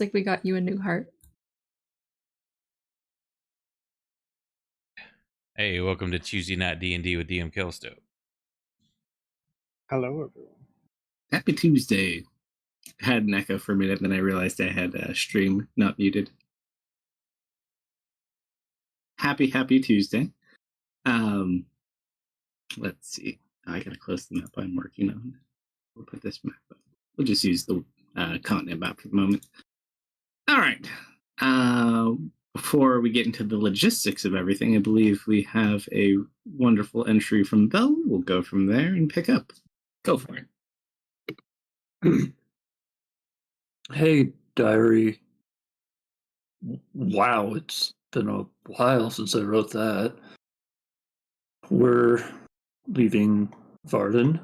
like we got you a new heart. Hey, welcome to Tuesday Night D&D with DM Kalsto. Hello, everyone. Happy Tuesday. I had an echo for a minute, then I realized I had a stream not muted. Happy Tuesday. Let's see. I gotta close the map I'm working on. We'll put this map up. We'll just use the continent map for the moment. All right. Before we get into the logistics of everything, I believe we have a wonderful entry from Belle. We'll go from there and pick up. Go for it. Hey, diary. Wow, it's been a while since I wrote that. We're leaving Varden.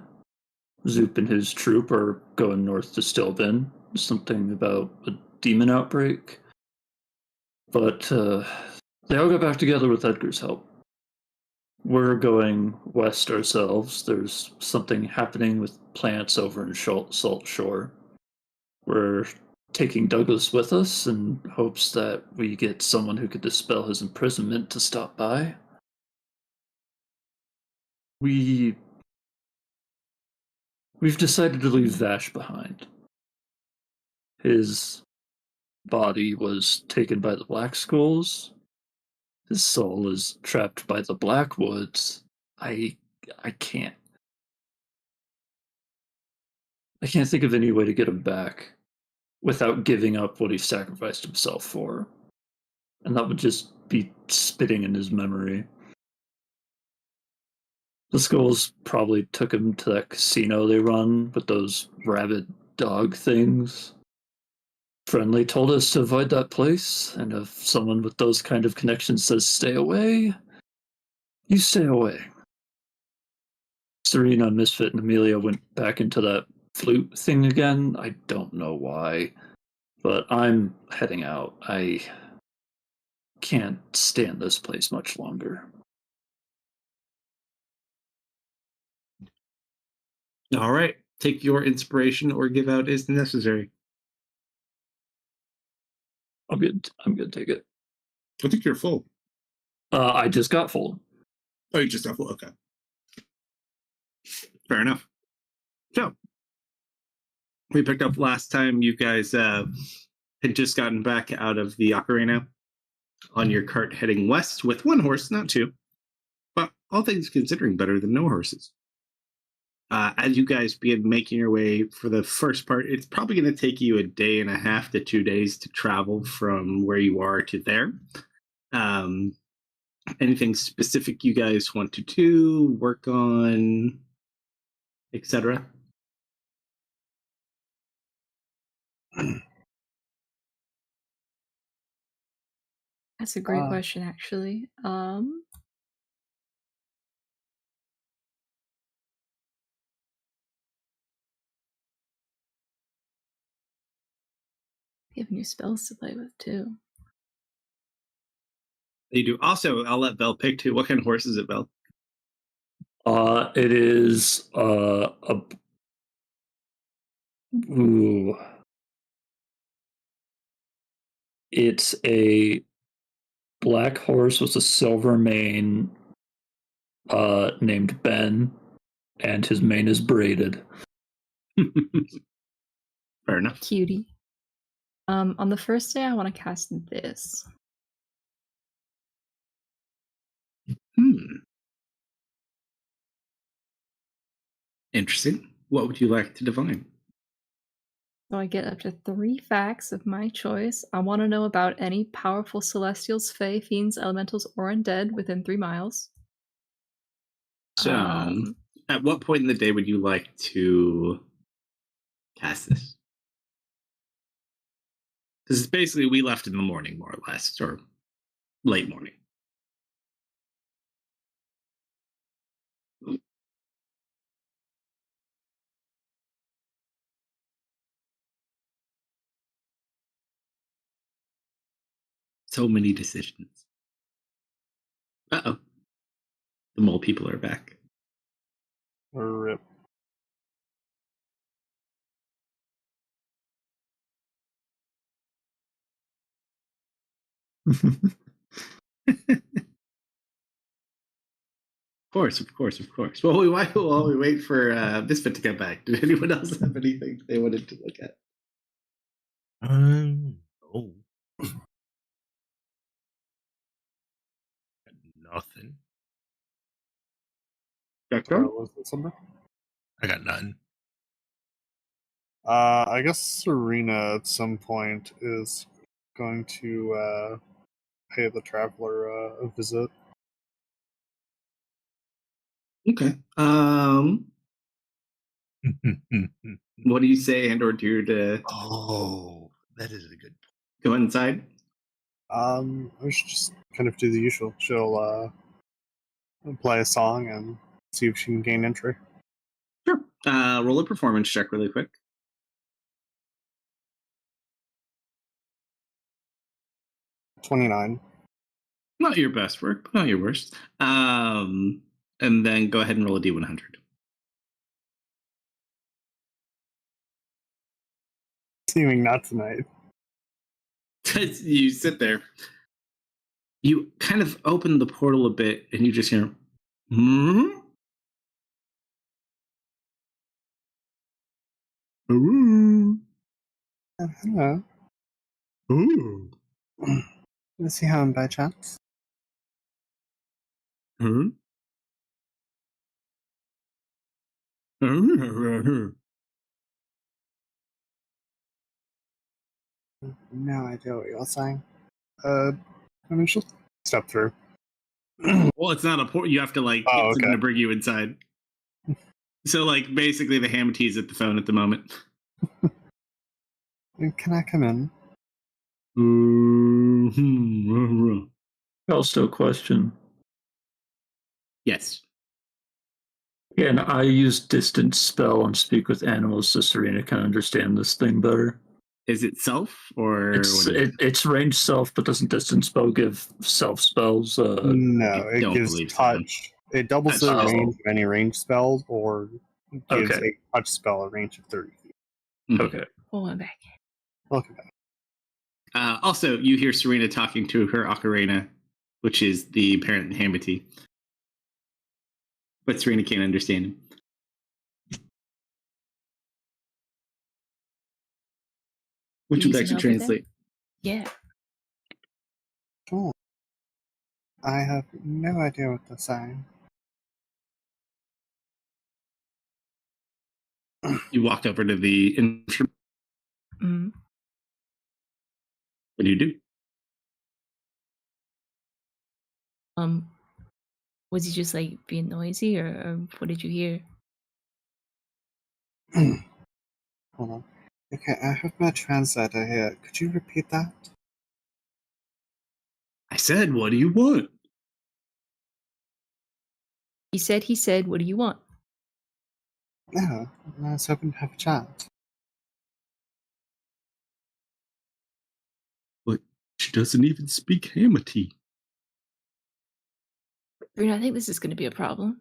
Zoop and his troop are going north to Stilben. Something about a demon outbreak. But they all got back together with Edgar's help. We're going west ourselves. There's something happening with plants over in Salt Shore. We're taking Douglas with us in hopes that we get someone who could dispel his imprisonment to stop by. We've decided to leave Vash behind. His body was taken by the Black Skulls. His soul is trapped by the Blackwoods. I can't think of any way to get him back without giving up what he sacrificed himself for. And that would just be spitting in his memory. The Skulls probably took him to that casino they run with those rabid dog things. Friendly told us to avoid that place, and if someone with those kind of connections says stay away, you stay away. Serena, Misfit, and Amelia went back into that flute thing again. I don't know why, but I'm heading out. I can't stand this place much longer. All right. Take your inspiration or give out as necessary. I'm good to take it. I think you're full. I just got full. Oh, you just got full. Okay. Fair enough. So, we picked up last time you guys had just gotten back out of the ocarina on your cart heading west with one horse, not two. But all things considering, better than no horses. As you guys begin making your way for the first part, it's probably going to take you a day and a half to 2 days to travel from where you are to there. Anything specific you guys want to do, work on, etc.? That's a great question, actually. We have new spells to play with, too. They do. Also, I'll let Belle pick, too. What kind of horse is it, Belle? It is It's a black horse with a silver mane, named Ben, and his mane is braided. Fair enough. Cutie. On the first day, I want to cast this. Interesting. What would you like to divine? So I get up to 3 facts of my choice. I want to know about any powerful celestials, fae, fiends, elementals, or undead within 3 miles. So, at what point in the day would you like to cast this? Because basically we left in the morning, more or less, or late morning. So many decisions. Uh-oh. The mole people are back. Rip. Of course. While we wait for Misfit to come back, did anyone else have anything they wanted to look at? Oh. Nothing. Doctor? What was this number? I got none. I guess Serena at some point is going to pay the traveler a visit. Okay. What do you say and or do to Oh, that is a good point. go inside? I should just kind of do the usual. She'll play a song and see if she can gain entry. Sure. Roll a performance check really quick. 29. Not your best work, but not your worst. And then go ahead and roll a D100. Seeming not tonight. You sit there. You kind of open the portal a bit, and you just hear, hmm? Ooh. Hello. Ooh. Is he home by chance? Huh? No idea what you're saying. I mean, she'll step through. Well, it's not a port. You have to like Oh, get something okay. to bring you inside. So, like, basically, the Hamity is at the phone at the moment. Can I come in? Kalsto question. Yes. Yeah, and I use distance spell and speak with animals so Serena can understand this thing better. Is it self or It's range self, but doesn't distance spell give self spells? No, I it don't gives believe so. touch. It doubles the Oh. range of any range spells, or gives Okay. a touch spell a range of 30 feet. Mhm. Okay. Oh, I'm back. Welcome back. Also, you hear Serena talking to her ocarina, which is the parent Hamity. But Serena can't understand him. Which would Using actually over them? translate. Yeah. Sure. I have no idea what they're saying. You walk over to the instrument. Mm. What do you do? Was he just like being noisy, or what did you hear? Hold on. Okay, I have my translator here. Could you repeat that? I said, what do you want? He said, what do you want? No, I was hoping to have a chat. But she doesn't even speak Hamity. Bruna, I think this is going to be a problem.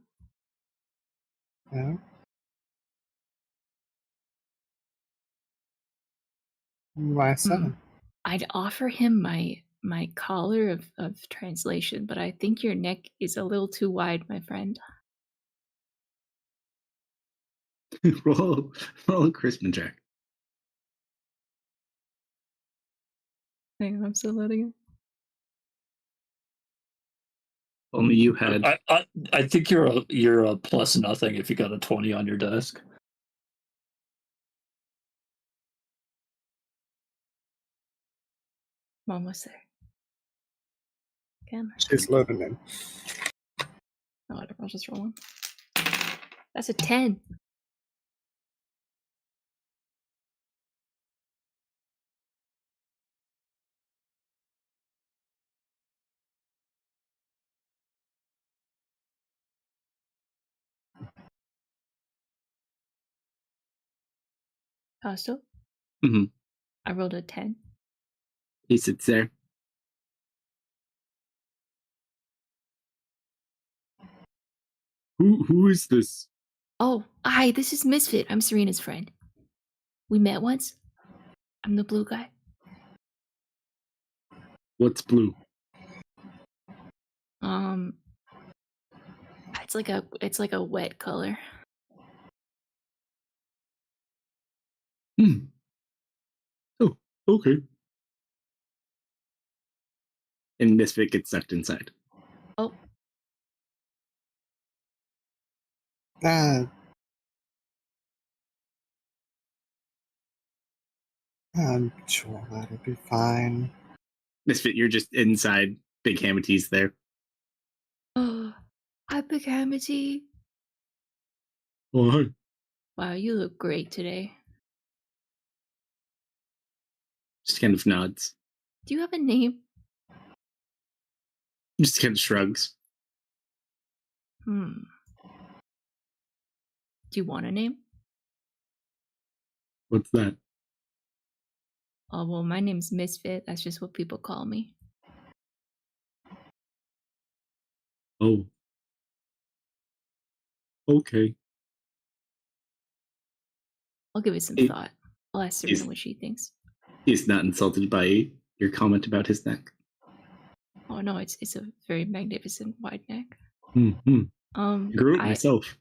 No? Why so? Hmm. I'd offer him my collar of translation, but I think your neck is a little too wide, my friend. roll a Christmas check. Hang on, I'm still loading it. Only you had. I think you're a plus nothing if you got a 20 on your desk. I'm almost there. Come on. She's loading in. Oh, whatever, I'll just roll one. That's a 10. Costo? Mm-hmm. I rolled a 10. He sits there. Who is this? Oh, hi, this is Misfit. I'm Serena's friend. We met once. I'm the blue guy. What's blue? Um, it's like a wet color. Hmm. Oh, okay. And Misfit gets sucked inside. Oh, Uh, I'm sure that'll be fine. Misfit, you're just inside. Big Hamity's there. oh, hi, Big Amity. Oh, hi. Wow, you look great today. Just kind of nods. Do you have a name? Just kind of shrugs. Hmm. Do you want a name? What's that? Oh, well, my name's Misfit. That's just what people call me. Oh. Okay. I'll give it some It- thought. I'll ask is- Serena what she thinks. He's not insulted by your comment about his neck. Oh no, it's a very magnificent wide neck. Mm-hmm. Um, Grew it I myself.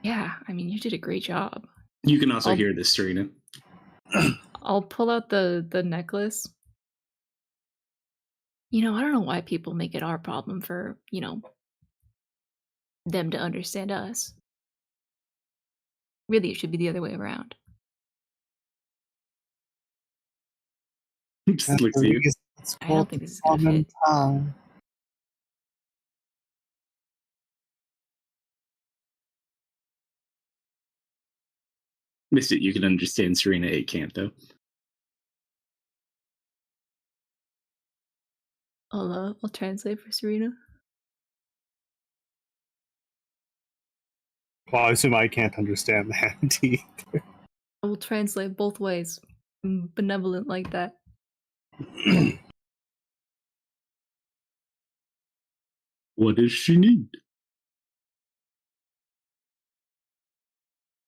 yeah, I mean you did a great job. You can also I'll- hear this, Serena. I'll pull out the necklace. You know, I don't know why people make it our problem for, them to understand us. Really, it should be the other way around. He just That's looks the at you. reason it's I called don't think this is gonna common fit. tongue. Missed it. You can understand Serena. It can't, though. I'll translate for Serena. Well, I assume I can't understand that either. I will translate both ways. I'm benevolent like that. What does she need?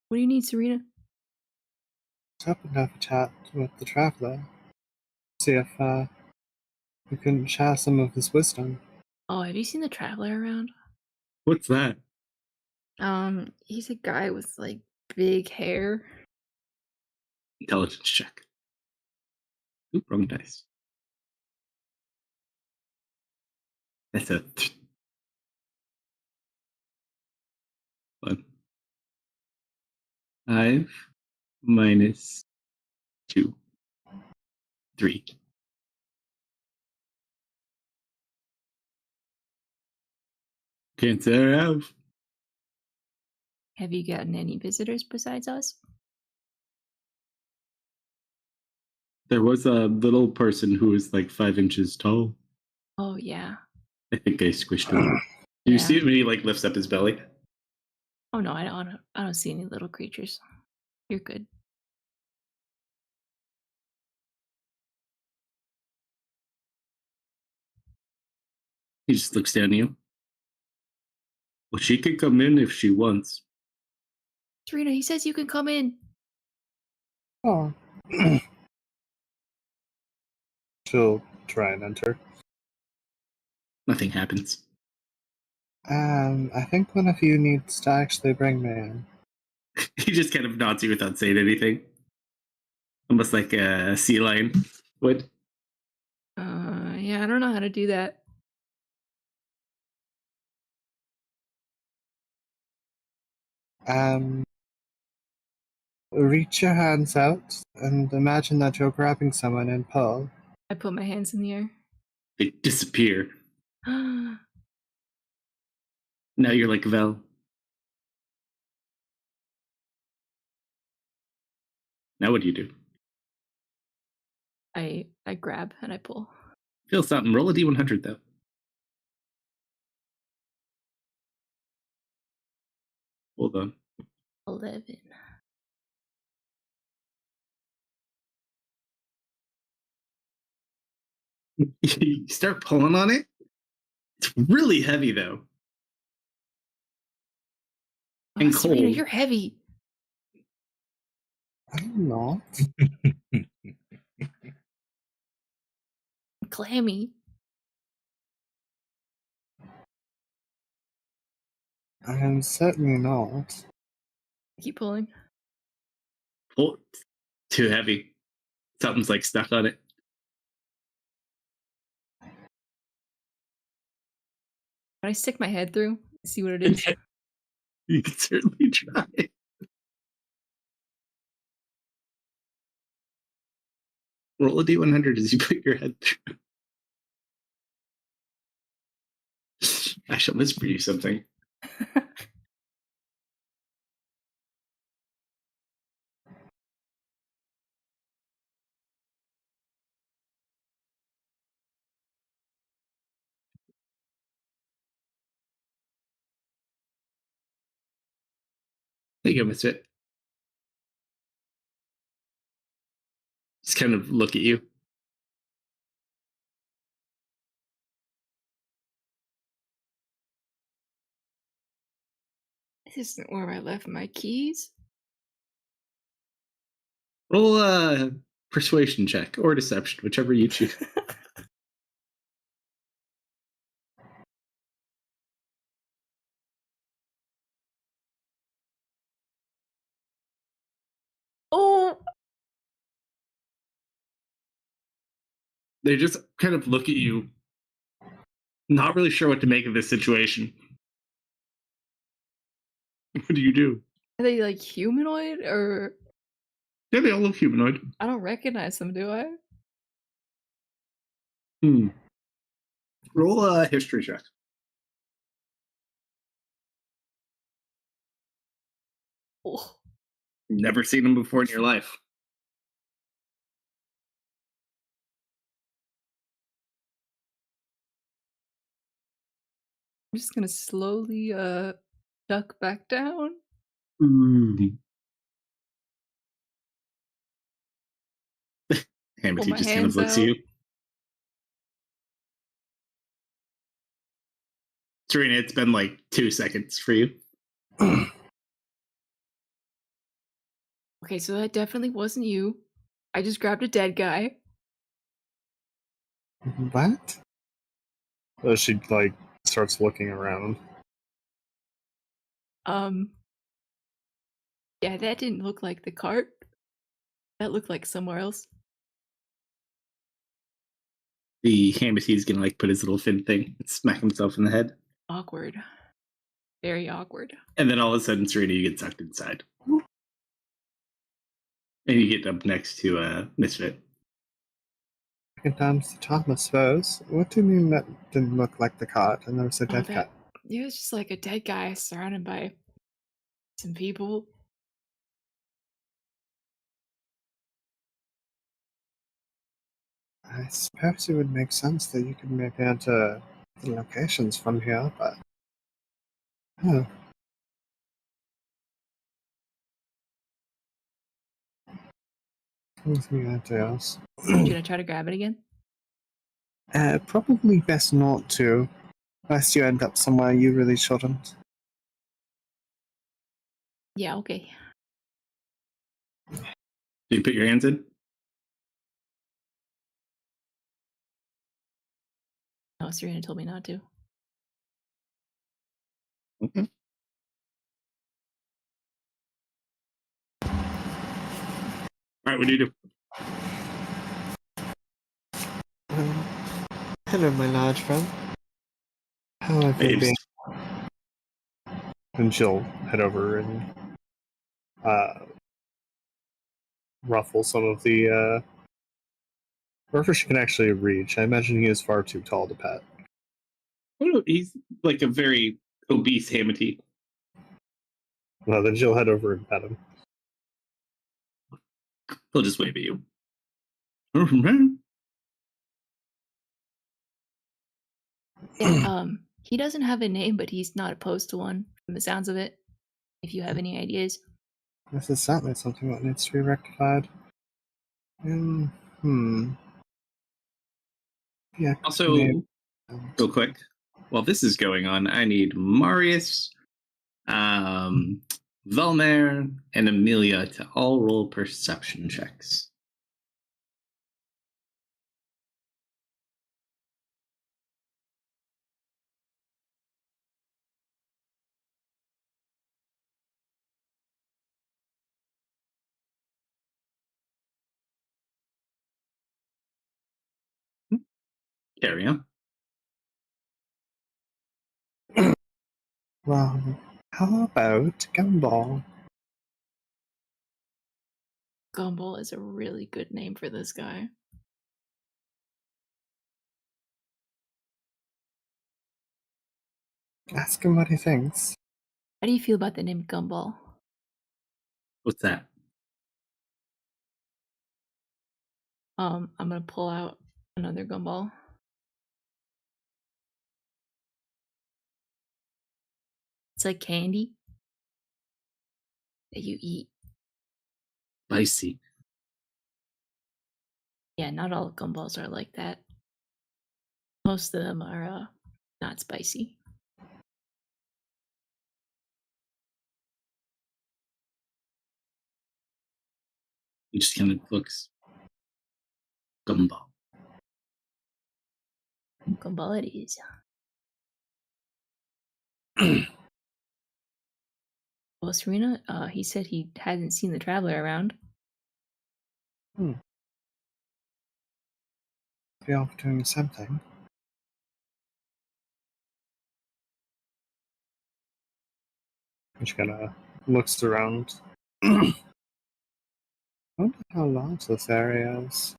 What do you need, Serena? I was hoping to have a chat with the traveler. See if we can share some of his wisdom. Oh, have you seen the traveler around? What's that? He's a guy with like big hair. Intelligence check. Oop, wrong dice. That's a 1. 5 minus 2. 3. Can't say I have. Have you gotten any visitors besides us? There was a little person who was like 5 inches tall. Oh yeah. I think I squished him. Do you Yeah. see him when he like lifts up his belly? Oh no, I don't see any little creatures. You're good. He just looks down at you. Well, she can come in if she wants. Serena, he says you can come in. Oh. She'll try and enter. Nothing happens. I think one of you needs to actually bring me in. He just kind of nods you without saying anything. Almost like a sea lion would. Yeah, I don't know how to do that. Reach your hands out and imagine that you're grabbing someone and pull. I put my hands in the air. They disappear. I Now you're like Vel. Now what do you do? I grab and I pull. Feel something. Roll a D100 though. Hold on. 11. You start pulling on it. It's really heavy though. Oh, And Serena, cold. you're heavy. I'm not. Clammy. I am certainly not. Keep pulling. Oh, too heavy. Something's like stuck on it. Can I stick my head through? See what it is? You can certainly try. Roll a d100 as you put your head through. I shall whisper you something. There you go, Misfit. Just kind of look at you. This isn't where I left my keys. Roll a persuasion check or deception, whichever you choose. Oh! They just kind of look at you, not really sure what to make of this situation. What do you do? Are they like humanoid or Yeah, they all look humanoid. I don't recognize them, do I? Roll a history check. Oh. Never seen them before in your life. I'm just gonna slowly duck back down. Amity my just kind of hands looks at out. you. Serena, it's been like 2 seconds for you. Okay, so that definitely wasn't you. I just grabbed a dead guy. What? She like starts looking around. Yeah, that didn't look like the cart. That looked like somewhere else. The Hamity's gonna like put his little fin thing and smack himself in the head. Awkward. Very awkward. And then all of a sudden, Serena, you get sucked inside. And you get up next to Misfit. Second time's the charm, I suppose. What do you mean that didn't look like the cart and there was a dead guy? It was just like a dead guy surrounded by some people. I suppose it would make sense that you could make out the locations from here, but... Oh. Gives me ideas. Should I try to grab it again? Probably best not to, lest you end up somewhere you really shouldn't. Yeah, okay. Do you put your hands in? No, Serena told me not to. Okay. All right, what do you do? Hello, my large friend. How have you been? And she'll head over and ruffle some of the wherever she can actually reach. I imagine he is far too tall to pet. Oh, no, he's like a very obese Hamity. Well, then she'll head over and pet him. He'll just wave at you. Yeah, he doesn't have a name, but he's not opposed to one from the sounds of it. If you have any ideas. This is certainly something that needs to be rectified. Yeah. Also, real quick, while this is going on, I need Marius, Velmer, and Amelia to all roll perception checks. Carry on. Well, how about Gumball? Gumball is a really good name for this guy. Ask him what he thinks. How do you feel about the name Gumball? What's that? I'm gonna pull out another Gumball. It's like candy that you eat. Spicy. Yeah, not all gumballs are like that. Most of them are not spicy. He just kind of looks. Gumball. Gumball it is. Well, Serena, he said he hasn't seen the Traveler around. Be off doing something. And she kind of looks around. I wonder how large this area is.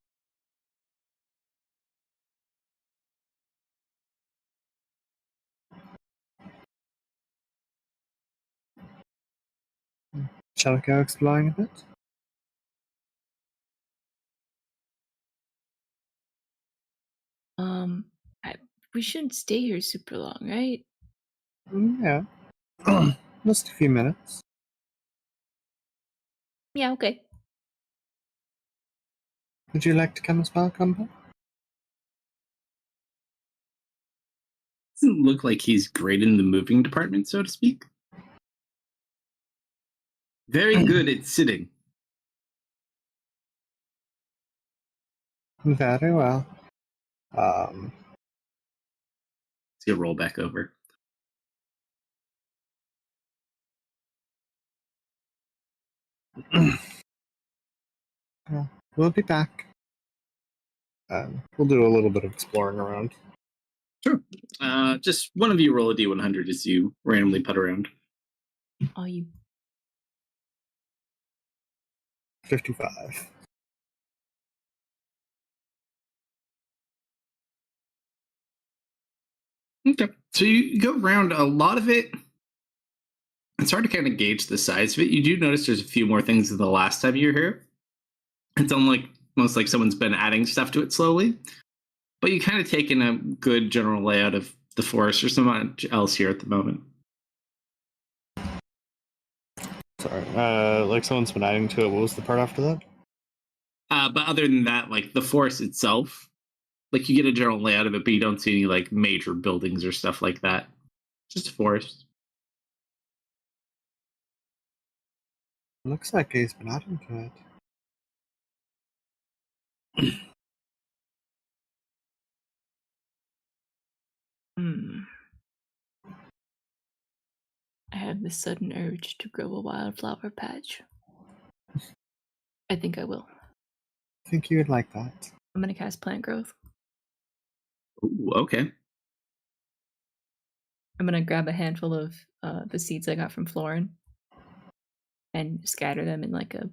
Shall we go exploring a bit? We shouldn't stay here super long, right? Yeah. Just a few minutes. Yeah, okay. Would you like to come as well, Gumball? Doesn't look like he's great in the moving department, so to speak. Very good at sitting. Very well. He'll roll back over. We'll be back. We'll do a little bit of exploring around. Sure. Just one of you roll a d100 as you randomly put around. Oh, you 55. Okay. So you go around a lot of it. It's hard to kind of gauge the size of it. You do notice there's a few more things than the last time you were here. It's almost like someone's been adding stuff to it slowly. But you kind of take in a good general layout of the forest. There's not much else here at the moment. Sorry. Like someone's been adding to it. What was the part after that? But other than that, like the forest itself, like you get a general layout of it, but you don't see any like major buildings or stuff like that. Just a forest. Looks like he's been adding to it. I have this sudden urge to grow a wildflower patch. I think I will. I think you would like that. I'm gonna cast plant growth. Ooh, okay. I'm gonna grab a handful of the seeds I got from Florin and scatter them in like a,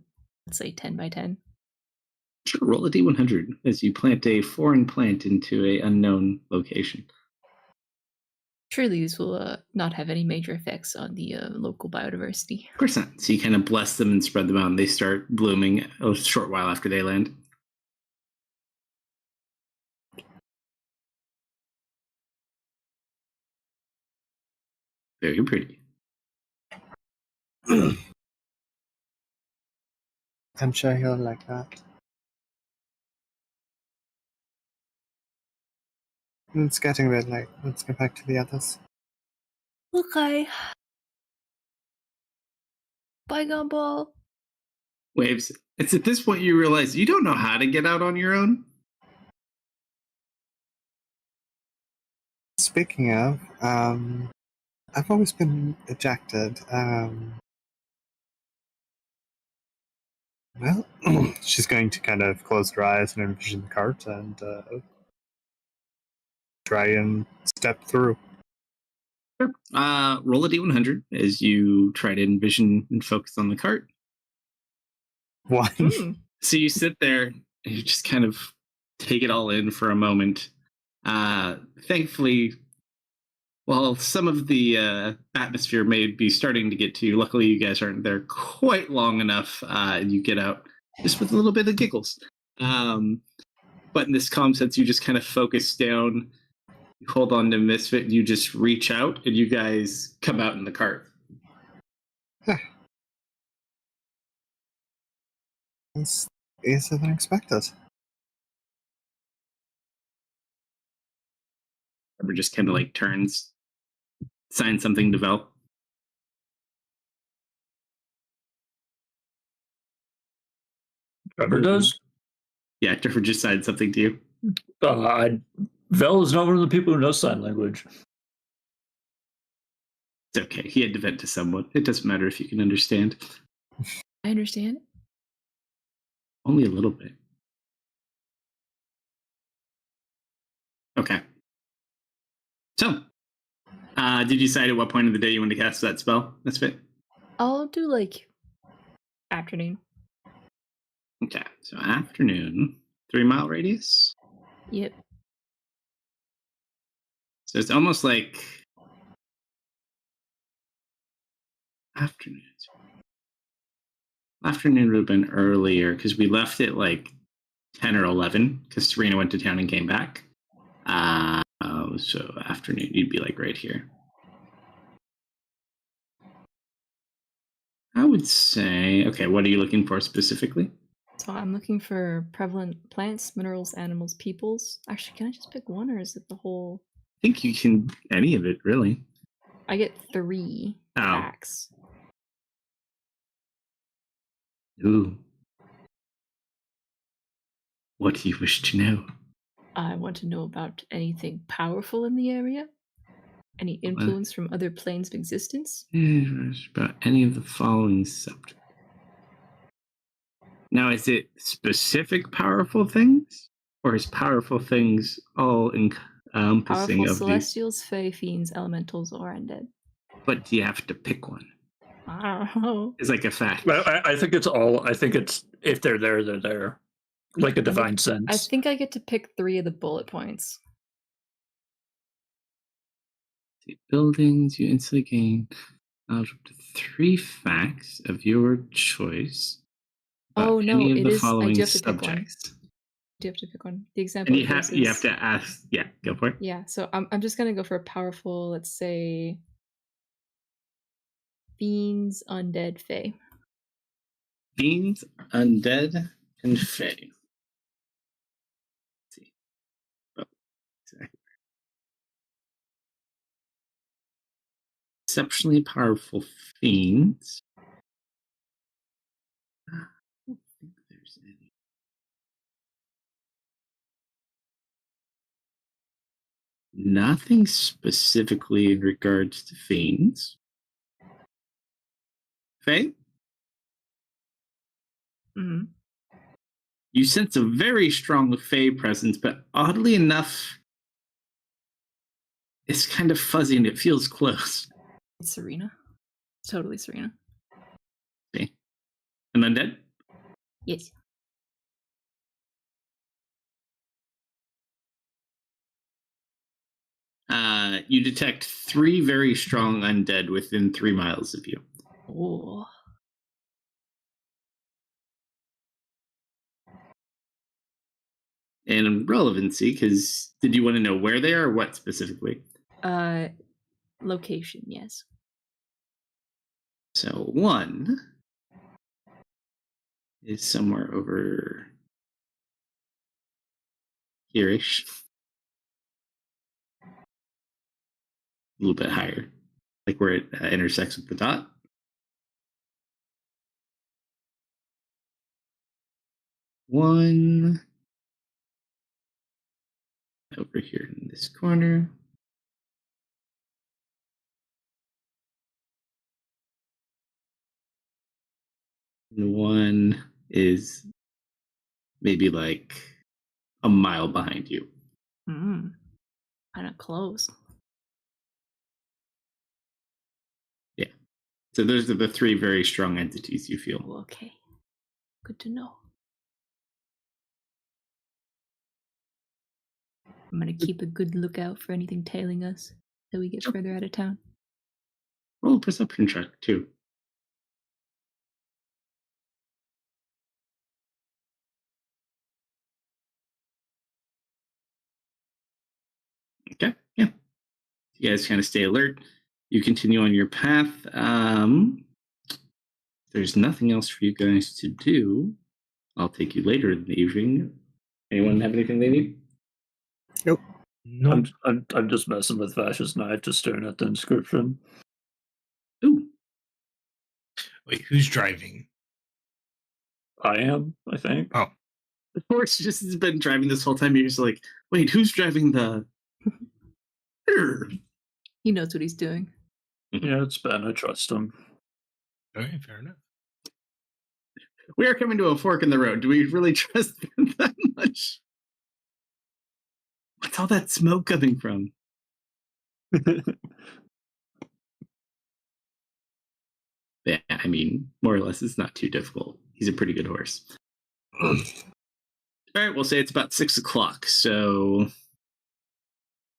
let's say, 10 by 10. Sure, roll a d100 as you plant a foreign plant into a unknown location. Surely these will not have any major effects on the local biodiversity. Of course not. So you kind of bless them and spread them out, and they start blooming a short while after they land. Very pretty. I'm sure he'll like that. It's getting a bit late. Let's get back to the others. Okay. Bye, Gumball. Waves. It's at this point you realize you don't know how to get out on your own. Speaking of, I've always been ejected. Well, she's going to kind of close her eyes and envision the cart and try and step through. Sure. Roll a d100 as you try to envision and focus on the cart. One. Hmm. So you sit there and you just kind of take it all in for a moment. Thankfully, while some of the atmosphere may be starting to get to you, luckily you guys aren't there quite long enough. And you get out just with a little bit of giggles. But in this calm sense, you just kind of focus down, you hold on to Misfit, and you just reach out, and you guys come out in the cart. It's easier than expected. Trevor just kind of like turns, signs something to Vel. Trevor does. Yeah, Trevor just signed something to you. Vel is not one of the people who knows sign language. It's okay. He had to vent to someone. It doesn't matter if you can understand. I understand. Only a little bit. Okay. So, did you decide at what point of the day you want to cast that spell? That's it. I'll do like afternoon. Okay. So afternoon, 3-mile radius. Yep. So it's almost like afternoon. Afternoon would have been earlier because we left it like 10 or 11 because Serena went to town and came back. So afternoon, you'd be like right here. I would say, okay, what are you looking for specifically? So I'm looking for prevalent plants, minerals, animals, peoples. Actually, can I just pick one or is it the whole? I think you can, any of it really. I get 3 Oh. facts. Ooh. What do you wish to know? I want to know about anything powerful in the area. Any influence from other planes of existence? About any of the following subjects. Now, is it specific powerful things, or is powerful things all encompassing Powerful of these? celestials, fae, fiends, elementals, or undead. But do you have to pick one? I don't know. It's like a fact. I think it's all. I think it's if they're there, they're there. Like a divine sense. I think I get to pick 3 of the bullet points. Buildings, you instantly gain up to 3 facts of your choice. Oh no, any of it the is. I following do have to pick one. subjects. Do you have to pick one? The example. And you have to ask. Yeah, go for it. Yeah, so I'm just gonna go for a powerful. Let's say fiends, undead, fae. Fiends, undead, and fae. Let's see. Oh, exactly. Exceptionally powerful fiends. I don't think there's any. Nothing specifically in regards to fiends. Faye, Hmm. you sense a very strong Fae presence, but oddly enough, it's kind of fuzzy and it feels close. It's Serena. Totally Serena. Okay. And undead? Yes. You detect 3 very strong undead within 3 miles of you. Oh. And relevancy, because did you want to know where they are or what specifically? Location, yes. So 1 is somewhere over here-ish. A little bit higher, like where it intersects with the dot. One over here in this corner. And 1 is maybe like a mile behind you. Mm. Kind of close. So those are the three very strong entities you feel. Oh, okay. Good to know. I'm gonna keep a good lookout for anything tailing us till we get Sure. further out of town. Roll a perception check, too. Okay, yeah. You guys kind of stay alert. You continue on your path. There's nothing else for you guys to do. I'll take you later in the evening. Anyone have anything they need? Nope. No. I'm just messing with Vash's knife, just staring at the inscription. Ooh, Wait, who's driving? I am, I think. Oh, the horse just has been driving this whole time. You're just like, wait, who's driving the? He knows what he's doing. Yeah, it's Ben. I trust him. okay, fair enough. We are coming to a fork in the road. Do we really trust them that much? What's all that smoke coming from? Yeah, I mean, more or less, it's not too difficult. He's a pretty good horse. All right, we'll say it's about 6 o'clock. So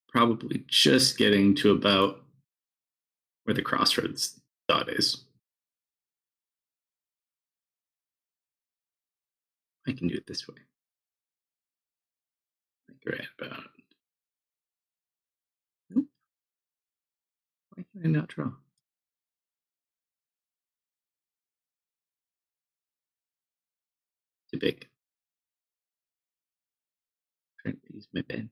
probably just getting to about where the crossroads dot is. I can do it this way. Like right about. Nope. Why can I not draw? Too big. Trying to use my pen.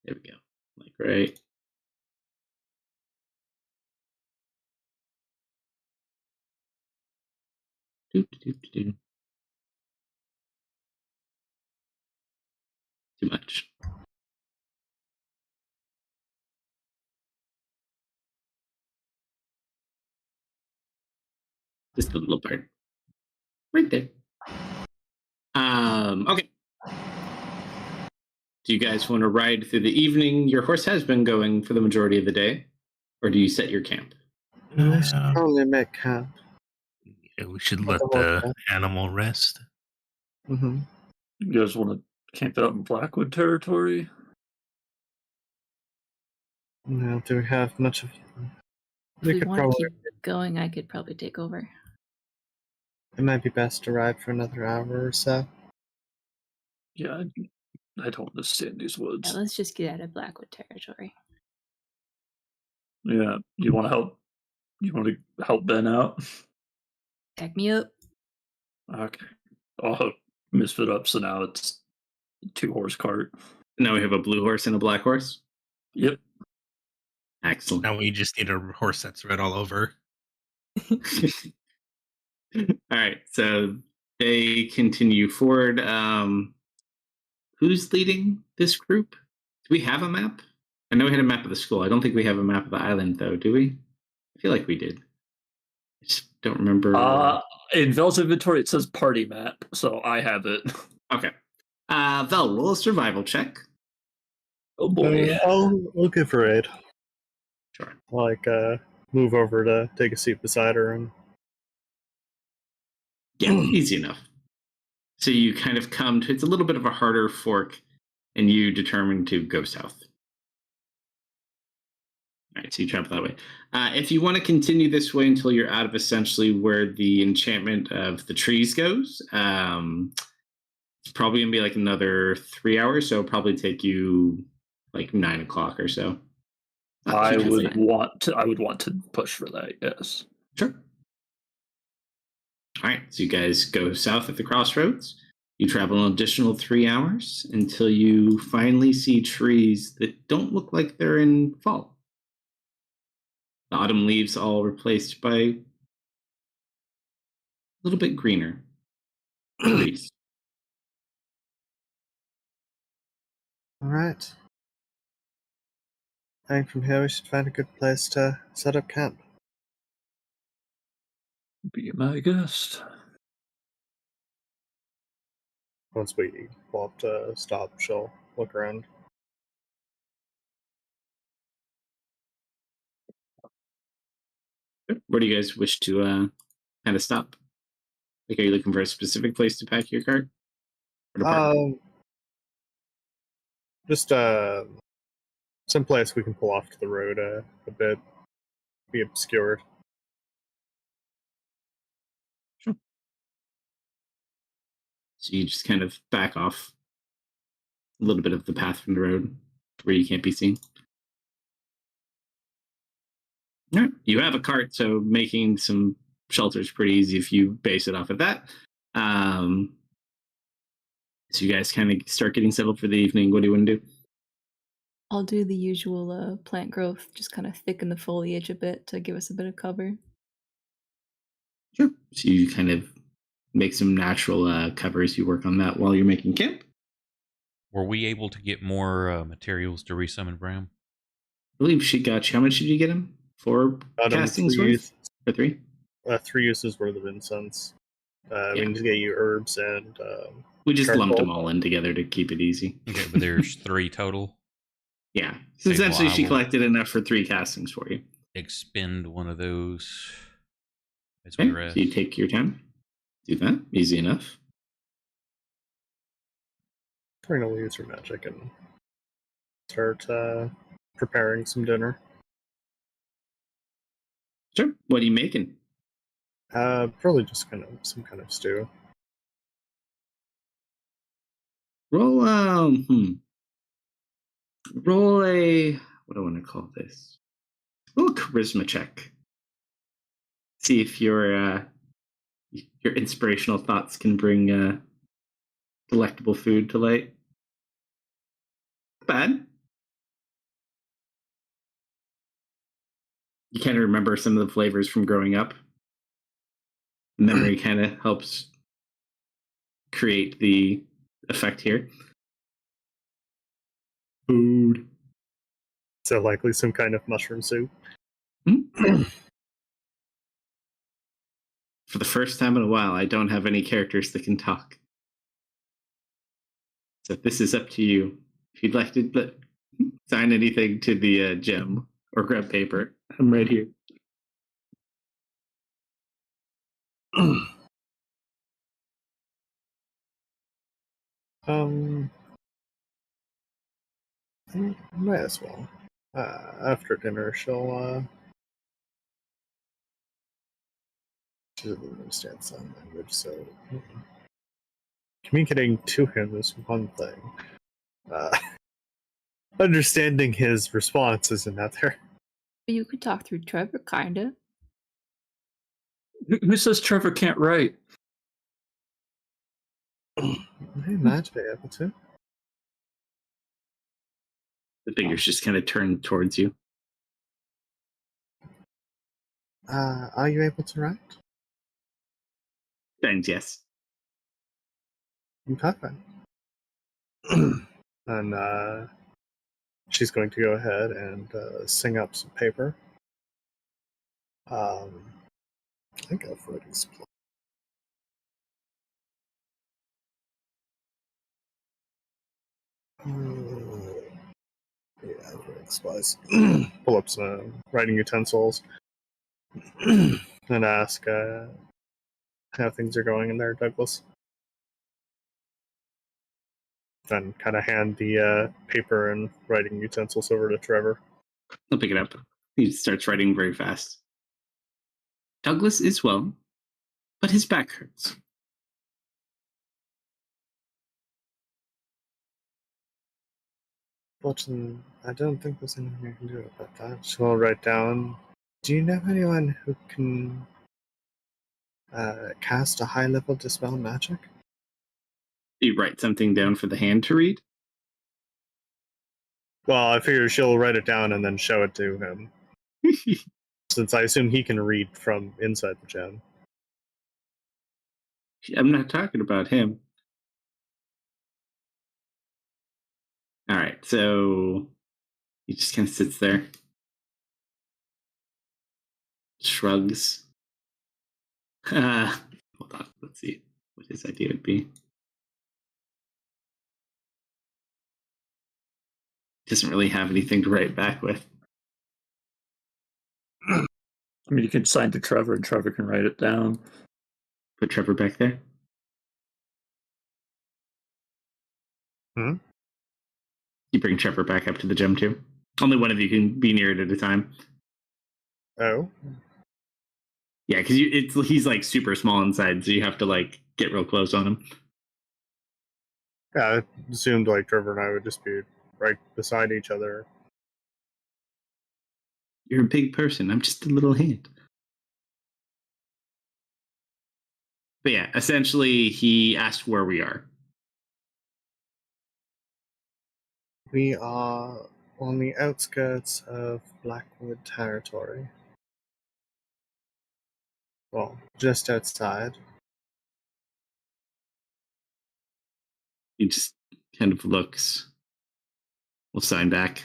There we go. Like right. Doop, doop, doop, doop. Too much. Just a little part. Right there. Okay. Do you guys want to ride through the evening? Your horse has been going for the majority of the day. Or do you set your camp? We should probably make camp. Yeah, we should Let let the horse the rest. animal rest. Mm-hmm. You guys want to camp out in Blackwood territory? Now, do we have much of? If We we could want to probably. keep going, I could probably take over. It might be best to ride for another hour or so. Yeah, I don't want to stay in these Yeah, woods. let's just get out of Blackwood territory. Yeah, you want to help? You want to help Ben out? Back me up. Okay. I'll hook Misfit up, so now it's 2-horse cart. Now we have a blue horse and a black horse. Yep. Excellent. Now we just need a horse that's red all over. All right, so they continue forward. Who's leading this group? Do we have a map? I know we had a map of the school. I don't think we have a map of the island, though, do we? I feel like we did. I just don't remember. In Vel's inventory, it says party map, so I have it. Okay. Vel, roll a survival check. Oh boy. I'll give her aid. Sure. Move over to take a seat beside her and. Yeah, easy enough. So you kind of come to, it's a little bit of a harder fork, and you determine to go south. All right, so you travel that way. If you want to continue this way until you're out of essentially where the enchantment of the trees goes, it's probably going to be like another 3 hours, so it'll probably take you like 9 o'clock or so. I that's would fine. want to push for that, yes. Sure. All right, so you guys go south at the crossroads. You travel an additional 3 hours until you finally see trees that don't look like they're in fall. The autumn leaves all replaced by a little bit greener trees. All right. I think from here we should find a good place to set up camp. Be my guest. Once we pull up to stop, she'll look around. Where do you guys wish to kind of stop? Like, are you looking for a specific place to pack your cart? Or to park? Just some place we can pull off to the road a bit, be obscured. So you just kind of back off a little bit of the path from the road where you can't be seen. All right. You have a cart, so making some shelter is pretty easy if you base it off of that. So you guys kind of start getting settled for the evening. What do you want to do? I'll do the usual plant growth, just kind of thicken the foliage a bit to give us a bit of cover. Sure. So you kind of make some natural covers. You work on that while you're making camp. Were we able to get more materials to resummon Bram? I believe she got you. How much did you get him? 4 Got 'em castings 3 worth? uses, Or 3? 3 uses worth of incense. Yeah. We need to get you herbs and We just charcoal. lumped them all in together to keep it easy. Okay, but there's 3 total. Yeah. So Okay, essentially, well, I she will- collected enough for 3 castings for you. Expend one of those as we Okay. rest. So you take your time. Do that. Easy enough. We're gonna use your magic and start preparing some dinner. Sure. What are you making? Probably just kind of some kind of stew. Roll roll a, what do I want to call this? Roll a charisma check. See if your inspirational thoughts can bring delectable food to light. Not bad. You kind of remember some of the flavors from growing up. Memory kind of helps create the effect here. Food. So likely some kind of mushroom soup. For the first time in a while, I don't have any characters that can talk. So this is up to you. If you'd like to sign anything to the gem or grab paper, I'm right here. Might as well. After dinner, she doesn't understand sign language, so communicating to him is one thing. Understanding his response is another. You could talk through Trevor, kinda. Who says Trevor can't write? I might be able to. The fingers just kind of turn towards you. Are you able to write? And yes. Perfect. And she's going to go ahead and sing up some paper. I think I've writing supply. Yeah, I've writing supplies. Pull up some writing utensils and ask how things are going in there, Douglas. Then kind of hand the paper and writing utensils over to Trevor. I'll pick it up. He starts writing very fast. Douglas is well, but his back hurts. But I don't think there's anything I can do about that. She'll write down. Do you know anyone who can cast a high-level dispel magic? You write something down for the hand to read? Well, I figure she'll write it down and then show it to him, since I assume he can read from inside the gem. I'm not talking about him. All right, so he just kind of sits there, shrugs. Hold on, let's see what his idea would be. Doesn't really have anything to write back with. I mean, you can sign to Trevor, and Trevor can write it down. Put Trevor back there. Hmm? You bring Trevor back up to the gym too. Only one of you can be near it at a time. Oh, Yeah, because he's like super small inside, so you have to like get real close on him. yeah. I assumed like Trevor and I would just be right beside each other. You're a big person. I'm just a little hand. But yeah, essentially, he asked where we are. We are on the outskirts of Blackwood territory. Well, just outside. He just kind of looks. We'll sign back.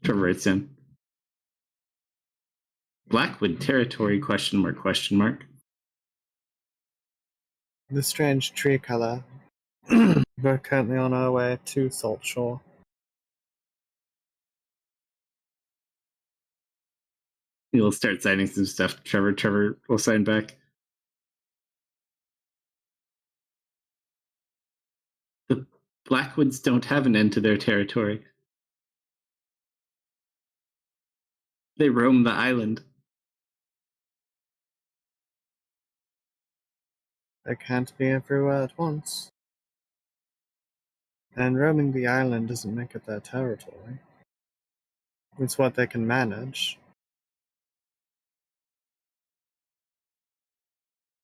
Trevor writes in. Blackwood territory, question mark, question mark. The strange tree color. We're currently on our way to Salt Shore. He'll start signing some stuff. Trevor will sign back. The Blackwoods don't have an end to their territory. They roam the island. They can't be everywhere at once. And roaming the island doesn't make it their territory. It's what they can manage.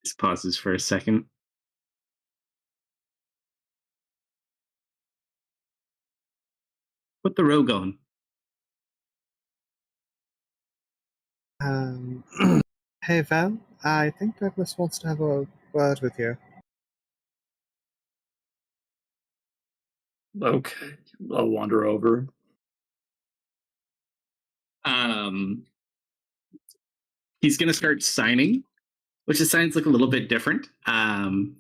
Just pauses for a second. Put the rogue on. Hey Val, I think Douglas wants to have a word with you. Okay, I'll wander over. He's gonna start signing, which the signs look a little bit different. And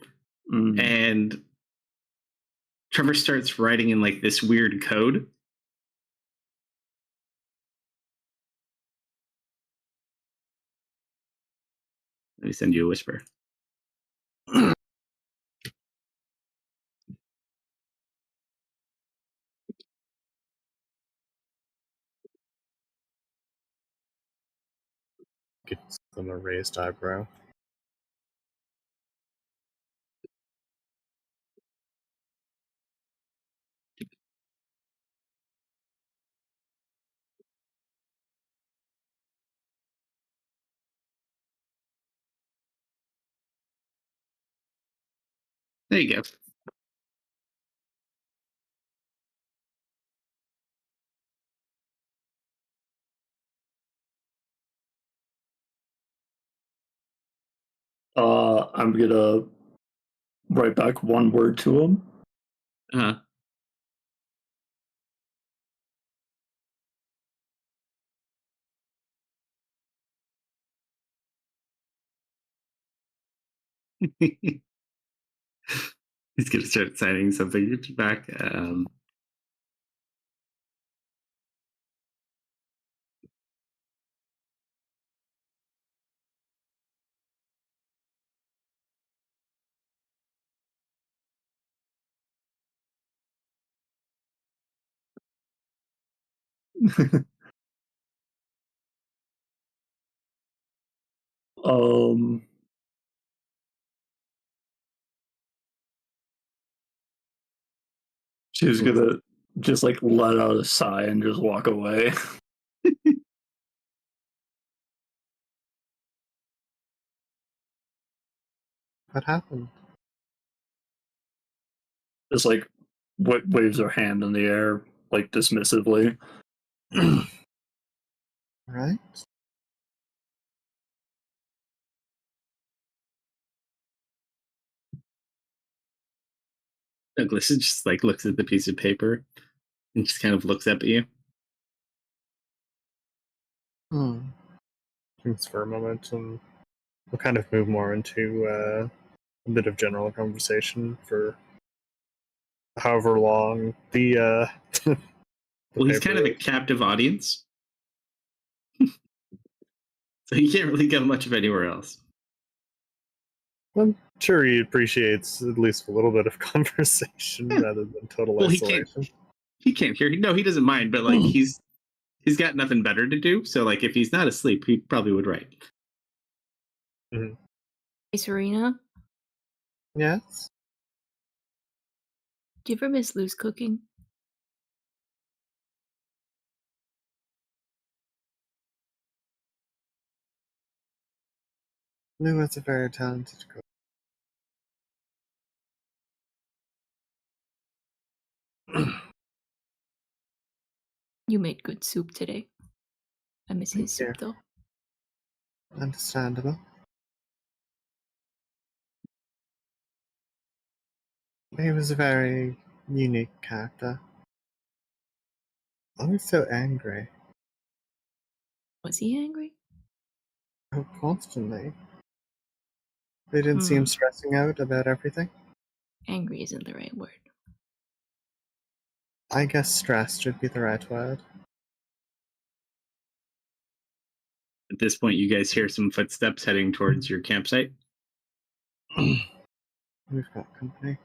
Trevor starts writing in like this weird code. Let me send you a whisper. Gets them a raised eyebrow. There you go. I'm gonna write back one word to him. Uh-huh. He's gonna start signing something back. She's gonna just like let out a sigh and just walk away. What happened? Just like waves her hand in the air, like dismissively. Right? Douglas just like looks at the piece of paper and just kind of looks up at you. Thinks for a moment, and we'll kind of move more into a bit of general conversation for however long the Well, he's paper kind of a is. captive audience. So you can't really go much of anywhere else. I'm sure he appreciates at least a little bit of conversation Yeah. rather than total Well, isolation. he can't hear. No, he doesn't mind, but like he's got nothing better to do. So like if he's not asleep, he probably would write. Hey, Serena, Yes. do you ever miss Lou's cooking? Lou is a very talented cook. You made good soup today. I miss his Thank you. soup, though. Understandable. He was a very unique character. Always so angry. Was he angry? Oh, constantly. They didn't see him stressing out about everything. Angry isn't the right word. I guess stressed should be the right word. At this point, you guys hear some footsteps heading towards your campsite. We've got company.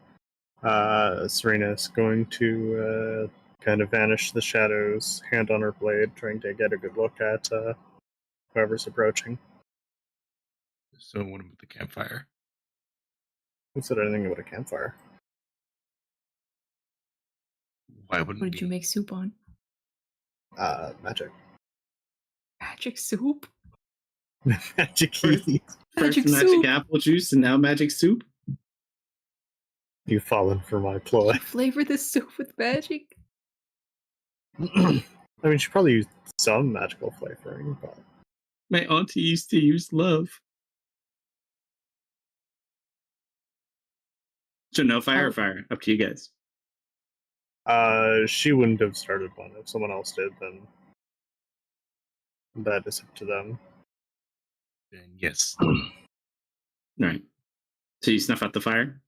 Serena's going to kind of vanish the shadows, hand on her blade, trying to get a good look at whoever's approaching. So what about the campfire? Who said anything about a campfire? Why wouldn't What did you make soup on? Magic. Magic soup? Magic First- easy. First Magic magic soup. apple juice and now magic soup. You've fallen for my ploy. Flavor this soup with magic? I mean, she probably used some magical flavoring, but My auntie used to use love. So no fire or fire? Up to you guys. she wouldn't have started one. If someone else did, then that is up to them. Then yes. All right. So you snuff out the fire?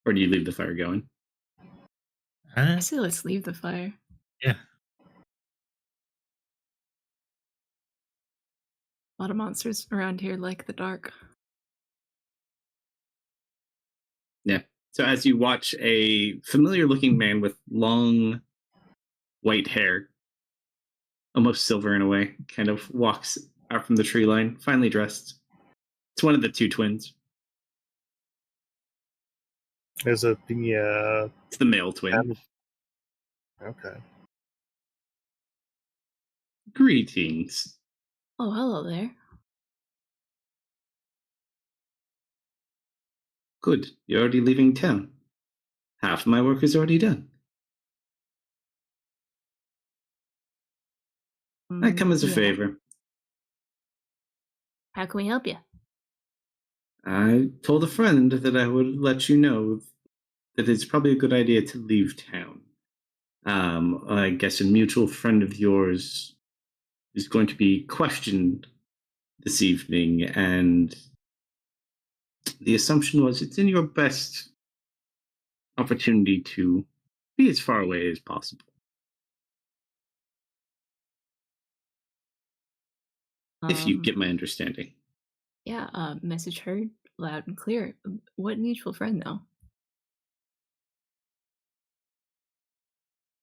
Or do you leave the fire going? I say let's leave the fire. Yeah. A lot of monsters around here like the dark. Yeah. So as you watch a familiar looking man with long white hair, almost silver in a way, kind of walks out from the tree line, finely dressed. It's one of the two twins. Is it the It's the male twin. okay. Greetings. Oh, hello there. Good. You're already leaving town. Half of my work is already done. I come as a Yeah. favor. How can we help you? I told a friend that I would let you know that it's probably a good idea to leave town. I guess a mutual friend of yours is going to be questioned this evening, and the assumption was it's in your best opportunity to be as far away as possible. If you get my understanding. Yeah, message heard loud and clear. What mutual friend, though?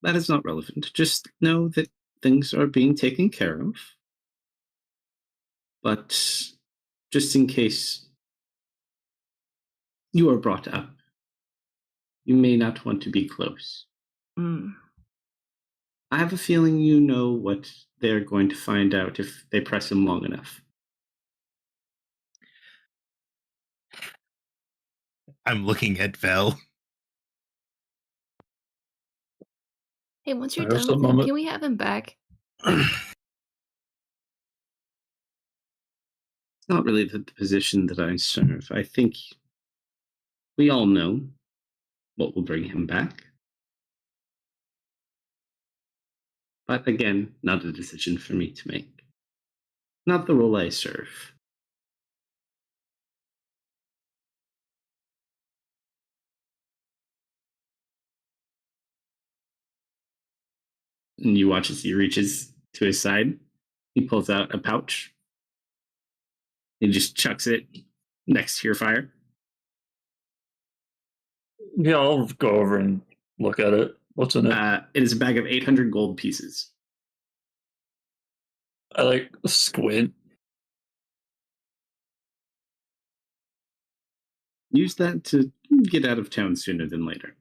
That is not relevant. Just know that things are being taken care of. But just in case you are brought up, you may not want to be close. I have a feeling you know what they're going to find out if they press him long enough. I'm looking at Vel. Hey, once you're There's done a with him, moment. can we have him back? It's not really the position that I serve. I think we all know what will bring him back. But again, not a decision for me to make. Not the role I serve. And you watch as he reaches to his side. He pulls out a pouch. He just chucks it next to your fire. Yeah, I'll go over and look at it. What's in it? It is a bag of 800 gold pieces. I like squint. Use that to get out of town sooner than later.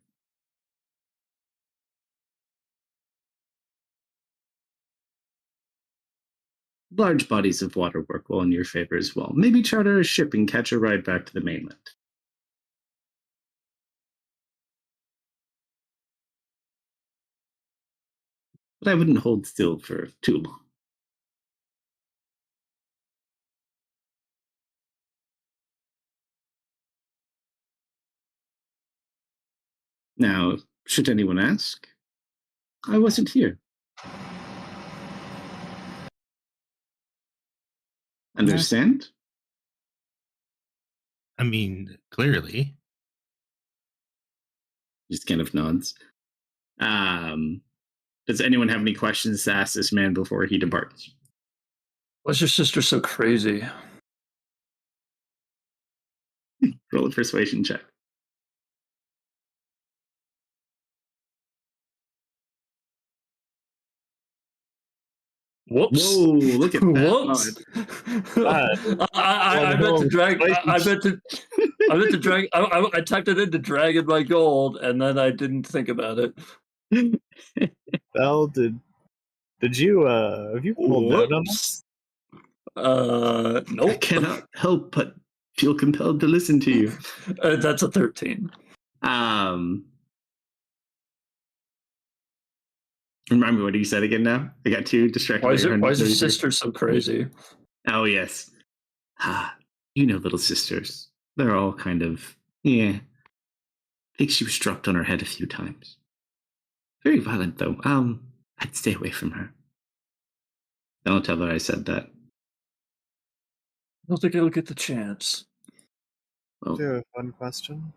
Large bodies of water work well in your favor as well. Maybe charter a ship and catch a ride back to the mainland. But I wouldn't hold still for too long. Now, should anyone ask, I wasn't here. Understand? I mean, clearly. Just kind of nods. Does anyone have any questions to ask this man before he departs? Why's your sister so crazy? Roll a persuasion check. Whoops! Whoa! Look at that. Whoops! God. I meant to drag. I meant to drag. I typed it into dragon my gold, and then I didn't think about it. Bell, did you have you pulled out on us? Whoops. I Nope. cannot help but feel compelled to listen to you. That's a 13. Remind me what you said again now? I got too distracted. Why is by your your 133. sister so crazy? Oh, yes. You know little sisters. They're all kind of, yeah. I think she was dropped on her head a few times. Very violent, though. I'd stay away from her. Don't tell her I said that. I don't think I'll get the chance. I Well, do have one question.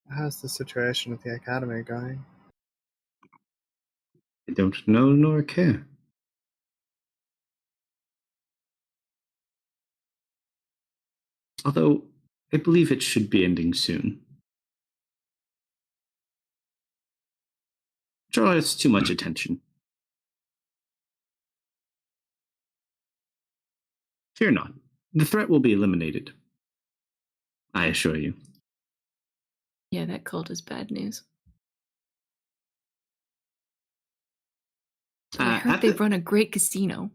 How's the situation at the academy going? I don't know nor care. Although, I believe it should be ending soon. Draws too much attention. Fear not. The threat will be eliminated. I assure you. Yeah, that cult is bad news. I heard At they the- run a great casino.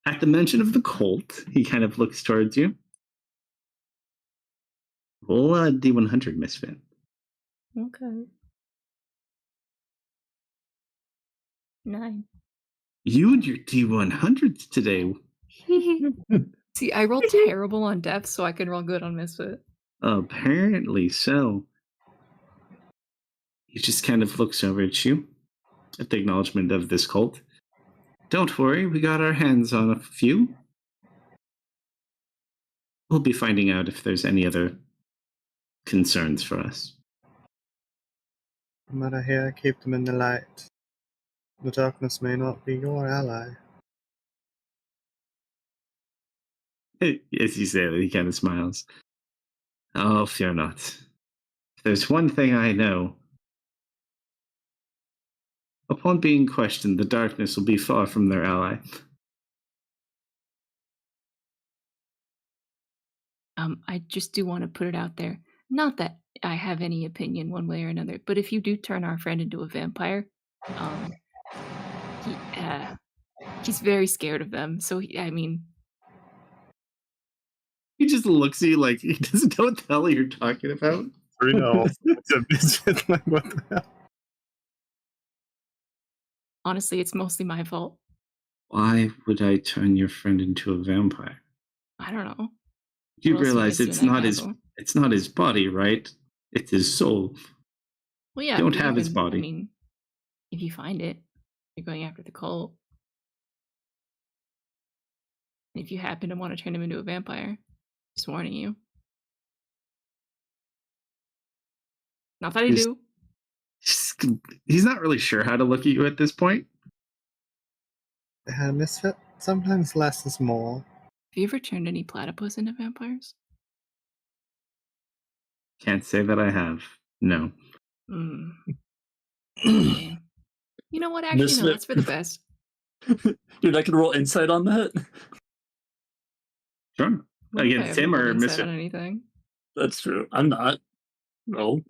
At the mention of the Colt, he kind of looks towards you. Roll a D100, Misfit. Okay. 9. You and your D100s today. See, I rolled terrible on depth, so I can roll good on misfit. Apparently so. He just kind of looks over at you at the acknowledgement of this cult. Don't worry, we got our hands on a few. We'll be finding out if there's any other concerns for us. No matter here, keep them in the light. The darkness may not be your ally. As you say that, he kind of smiles. Oh, fear not. If there's one thing I know, upon being questioned, the darkness will be far from their ally. I just do want to put it out there. Not that I have any opinion one way or another, but if you do turn our friend into a vampire, he's very scared of them. So, I mean, He just looks at you like he doesn't know what the hell you're talking about. Serena also looks at Misfit like, what the hell? honestly, it's mostly my fault. Why would I turn your friend into a vampire? I don't know. You What else do you realize guys do it's in that not his castle? it's not his body, right? It's his soul. Well, yeah. Don't but you have his can- body. I mean, if you find it, you're going after the cult. If you happen to want to turn him into a vampire, just warning you. Not that I He's- do. He's not really sure how to look at you at this point. Misfit? sometimes less is more. Have you ever turned any platypus into vampires? Can't say that I have. No. Hmm. Okay. You know what? Actually, no, Misfit. that's for the best. Dude, I can roll insight on that. Sure. When have I Against ever him rolled or insight Mr. on anything? That's true. I'm not. No.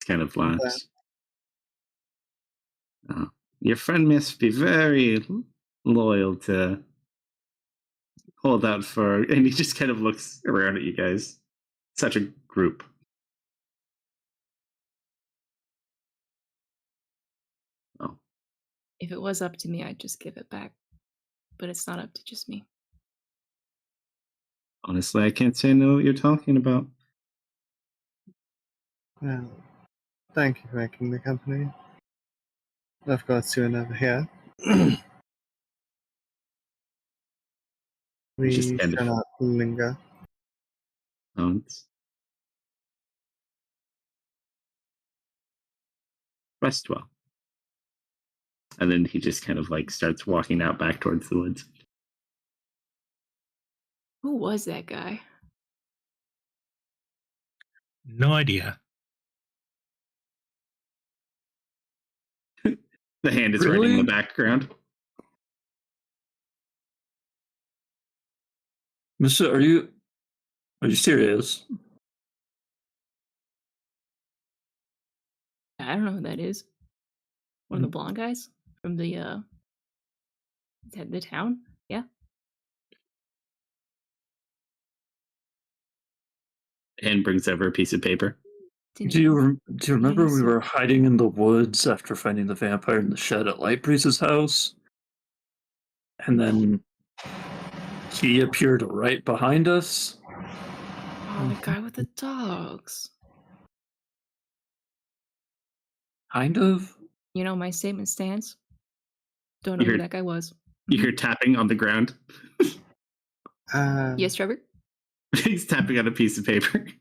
kind of laughs. Your friend must be very loyal to hold out for, and he just kind of looks around at you guys. Such a group. Oh, If it was up to me, I'd just give it back. But it's not up to just me. honestly, I can't say I know what you're talking about. Well, thank you for making the company. Of course, you are never here. We Just kind shall of not linger. nods. Rest well. And then he just kind of like starts walking out back towards the woods. Who was that guy? No idea. The hand is Really? writing in the background. Mister, are you serious? I don't know who that is. One of the blonde guys from the town? Yeah. Hand brings over a piece of paper. Do you remember we Yes. were hiding in the woods after finding the vampire in the shed at Lightbreeze's house? And then he appeared right behind us? Oh, the guy with the dogs. Kind of? You know, my statement stands. Don't know You who heard- that guy was. You hear tapping on the ground. Yes, Trevor? He's tapping on a piece of paper. It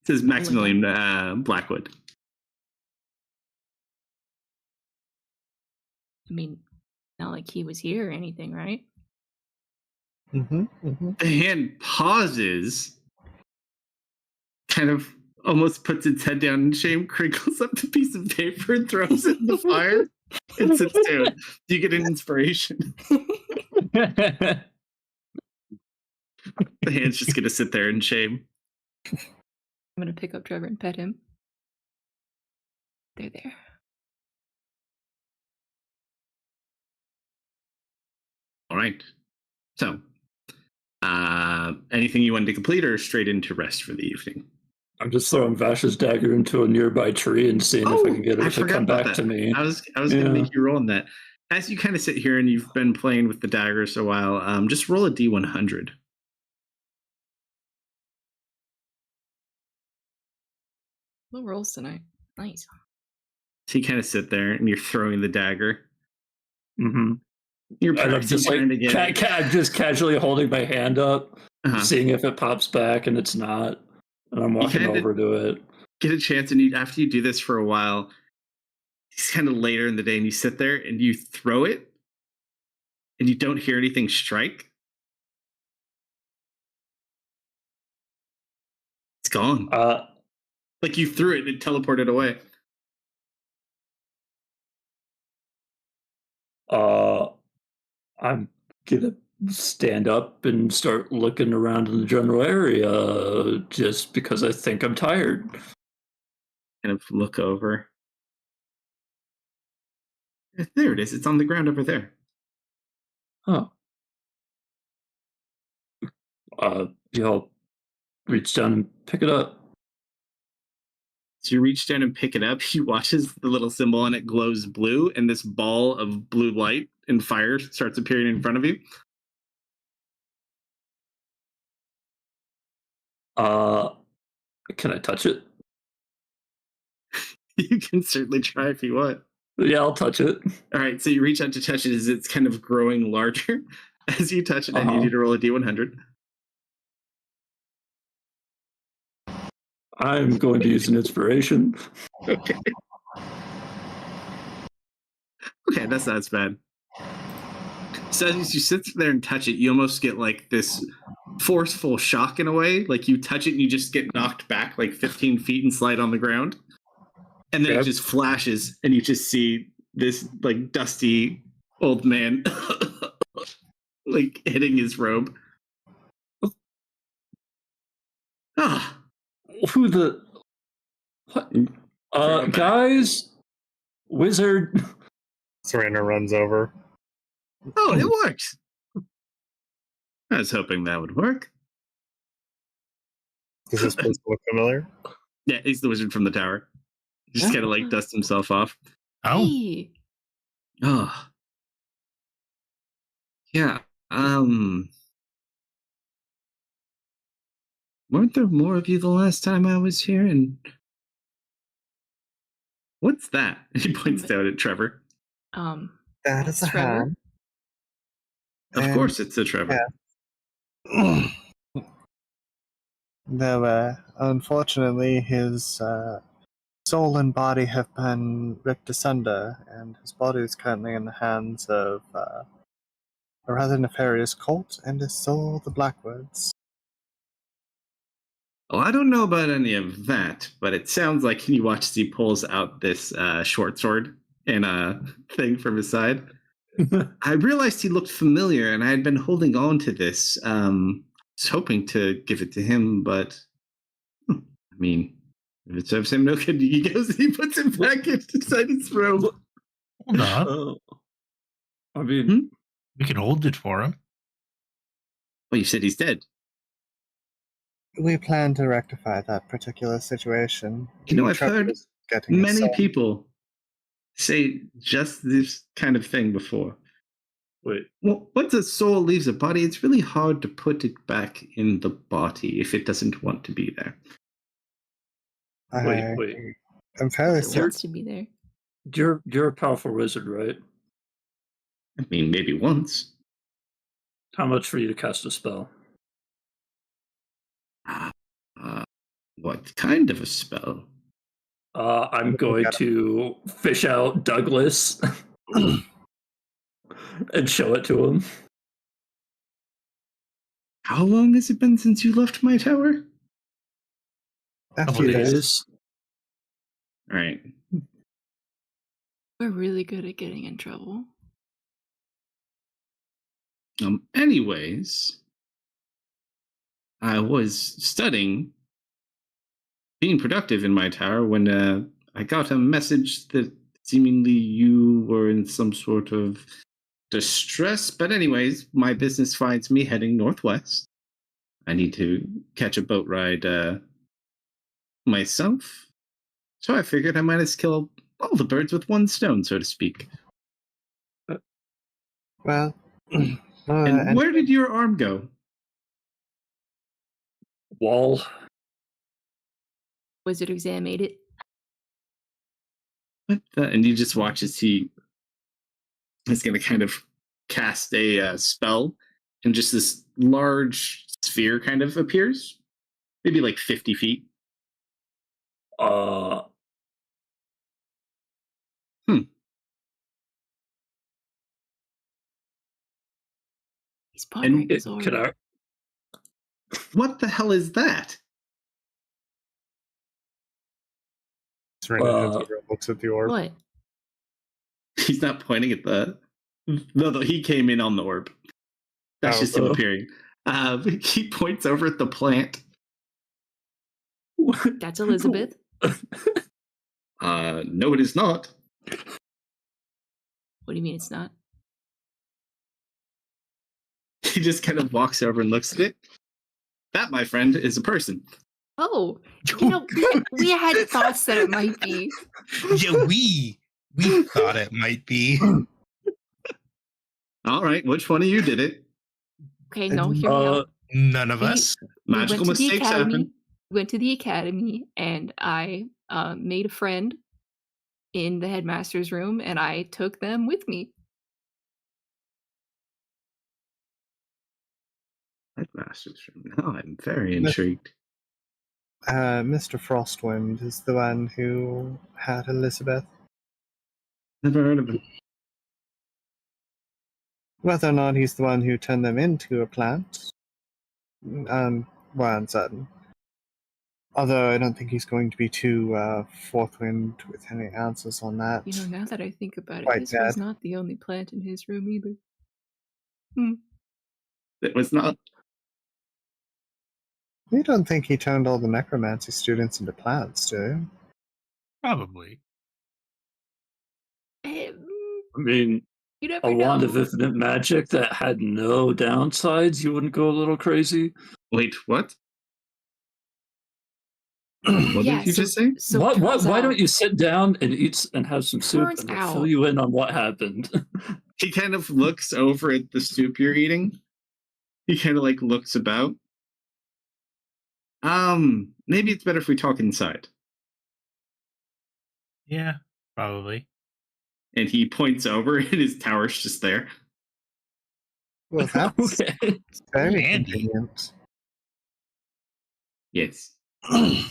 says Maximilian Blackwood. I mean, not like he was here or anything, right? The hand pauses, kind of almost puts its head down in shame, crinkles up the piece of paper, and throws it in the fire, and sits down. You get an inspiration. The hand's just going to sit there in shame. I'm gonna pick up Trevor and pet him. They're there. All right. So, anything you wanted to complete or straight into rest for the evening? I'm just throwing Vash's dagger into a nearby tree and seeing if I can get I it to forgot come about back that. to me. I was going to make you roll on that. As you kind of sit here and you've been playing with the daggers a while, just roll a D100. Low rolls tonight. Nice. So you kind of sit there and you're throwing the dagger. Mm-hmm. You're And I'm practicing just like, trying to get I'm just casually holding my hand up, seeing if it pops back, and it's not. And I'm walking over to it. Get a chance, and after you do this for a while, it's kind of later in the day, and you sit there and you throw it, and you don't hear anything strike. It's gone. Like you threw it and it teleported away. I'm gonna stand up and start looking around in the general area just because I think I'm tired. Kind of look over. There it is. It's on the ground over there. Oh. Y'all reach down and pick it up. So you reach down and pick it up. He watches the little symbol and it glows blue, and this ball of blue light and fire starts appearing in front of you. Can I touch it? You can certainly try if you want. Yeah, I'll touch it. All right, so you reach out to touch it as it's kind of growing larger. As you touch it, I need you to roll a D100. I'm going to use an inspiration. Okay. Okay, that's not as bad. So as you sit there and touch it, you almost get like this forceful shock in a way. Like you touch it and you just get knocked back like 15 feet and slide on the ground. And then it Okay. just flashes and you just see this like dusty old man like hitting his robe. Ah, Who the? What? Throw him back. Guys, wizard. Serena runs over. Oh, it works. I was hoping that would work. Does this place look familiar? Yeah, he's the wizard from the tower. Just kind of like dust himself off. Oh, Hey, Oh. Yeah. Weren't there more of you the last time I was here? And what's that? He points down at Trevor. That is a Trevor? hand. Of And- course it's a Trevor. Yeah. No, unfortunately, his soul and body have been ripped asunder, and his body is currently in the hands of a rather nefarious cult, and his soul the Blackwoods. Well, I don't know about any of that, but it sounds like he watches he pulls out this short sword and a thing from his side. I realized he looked familiar, and I had been holding on to this. Was hoping to give it to him, but I mean, if it serves him no good, he goes. He puts it back inside his robe. hold on. I mean, We can hold it for him. Well, you said he's dead. We plan to rectify that particular situation. You know, I've Trevor heard is getting his many soul. people say just this kind of thing before. wait. Well, once a soul leaves a body, it's really hard to put it back in the body if it doesn't want to be there. Wait. I'm fairly it certain. wants to be there. You're a powerful wizard, right? I mean, maybe once. How much for you to cast a spell? What kind of a spell? I'm going to fish out Douglas and show it to him. How long has it been since you left my tower? A Couple few days. days. All right. We're really good at getting in trouble. Anyways, I was studying being productive in my tower when I got a message that seemingly you were in some sort of distress. But anyways, my business finds me heading northwest. I need to catch a boat ride myself. So I figured I might as kill all the birds with one stone, so to speak. Well, And where did your arm go? Wall. Wizard examined it. What the? And you just watch as he is going to kind of cast a spell, and just this large sphere kind of appears, maybe like 50 feet. He's pondering And his orb. Can I? What the hell is that? Serena turns over and looks at the orb. What? He's not pointing at the. No, he came in on the orb. That's just him appearing. He points over at the plant. That's Elizabeth. No, it is not. What do you mean it's not? He just kind of walks over and looks at it. That, my friend, is a person. Oh, you know, we had thoughts that it might be. Yeah, we thought it might be. All right, which one of you did it? Okay, no, hear me out. None of us. We Magical went to the mistakes academy. happen. Went to the academy, and I made a friend in the headmaster's room, and I took them with me. Headmaster's room. Now I'm very intrigued. Mr. Frostwind is the one who had Elizabeth. Never heard of him. Whether or not he's the one who turned them into a plant, we're uncertain. Although I don't think he's going to be too forthwind with any answers on that. You know, now that I think about it, Quite this was bad. not the only plant in his room either. It was not. You don't think he turned all the necromancy students into plants, do you? Probably. Eh, I mean, you never a wand of know. infinite magic that had no downsides, you wouldn't go a little crazy? Wait, what? What Yeah, did you so- just say? So Why turns don't out- you sit down and eat and have some soup Turns and we'll fill out- you in on what happened? He kind of looks over at the soup you're eating. He kind of like looks about. Maybe it's better if we talk inside. Yeah, probably. And he points over, and his tower's just there. Well, that's Okay. very Handy. convenient. Yes. Come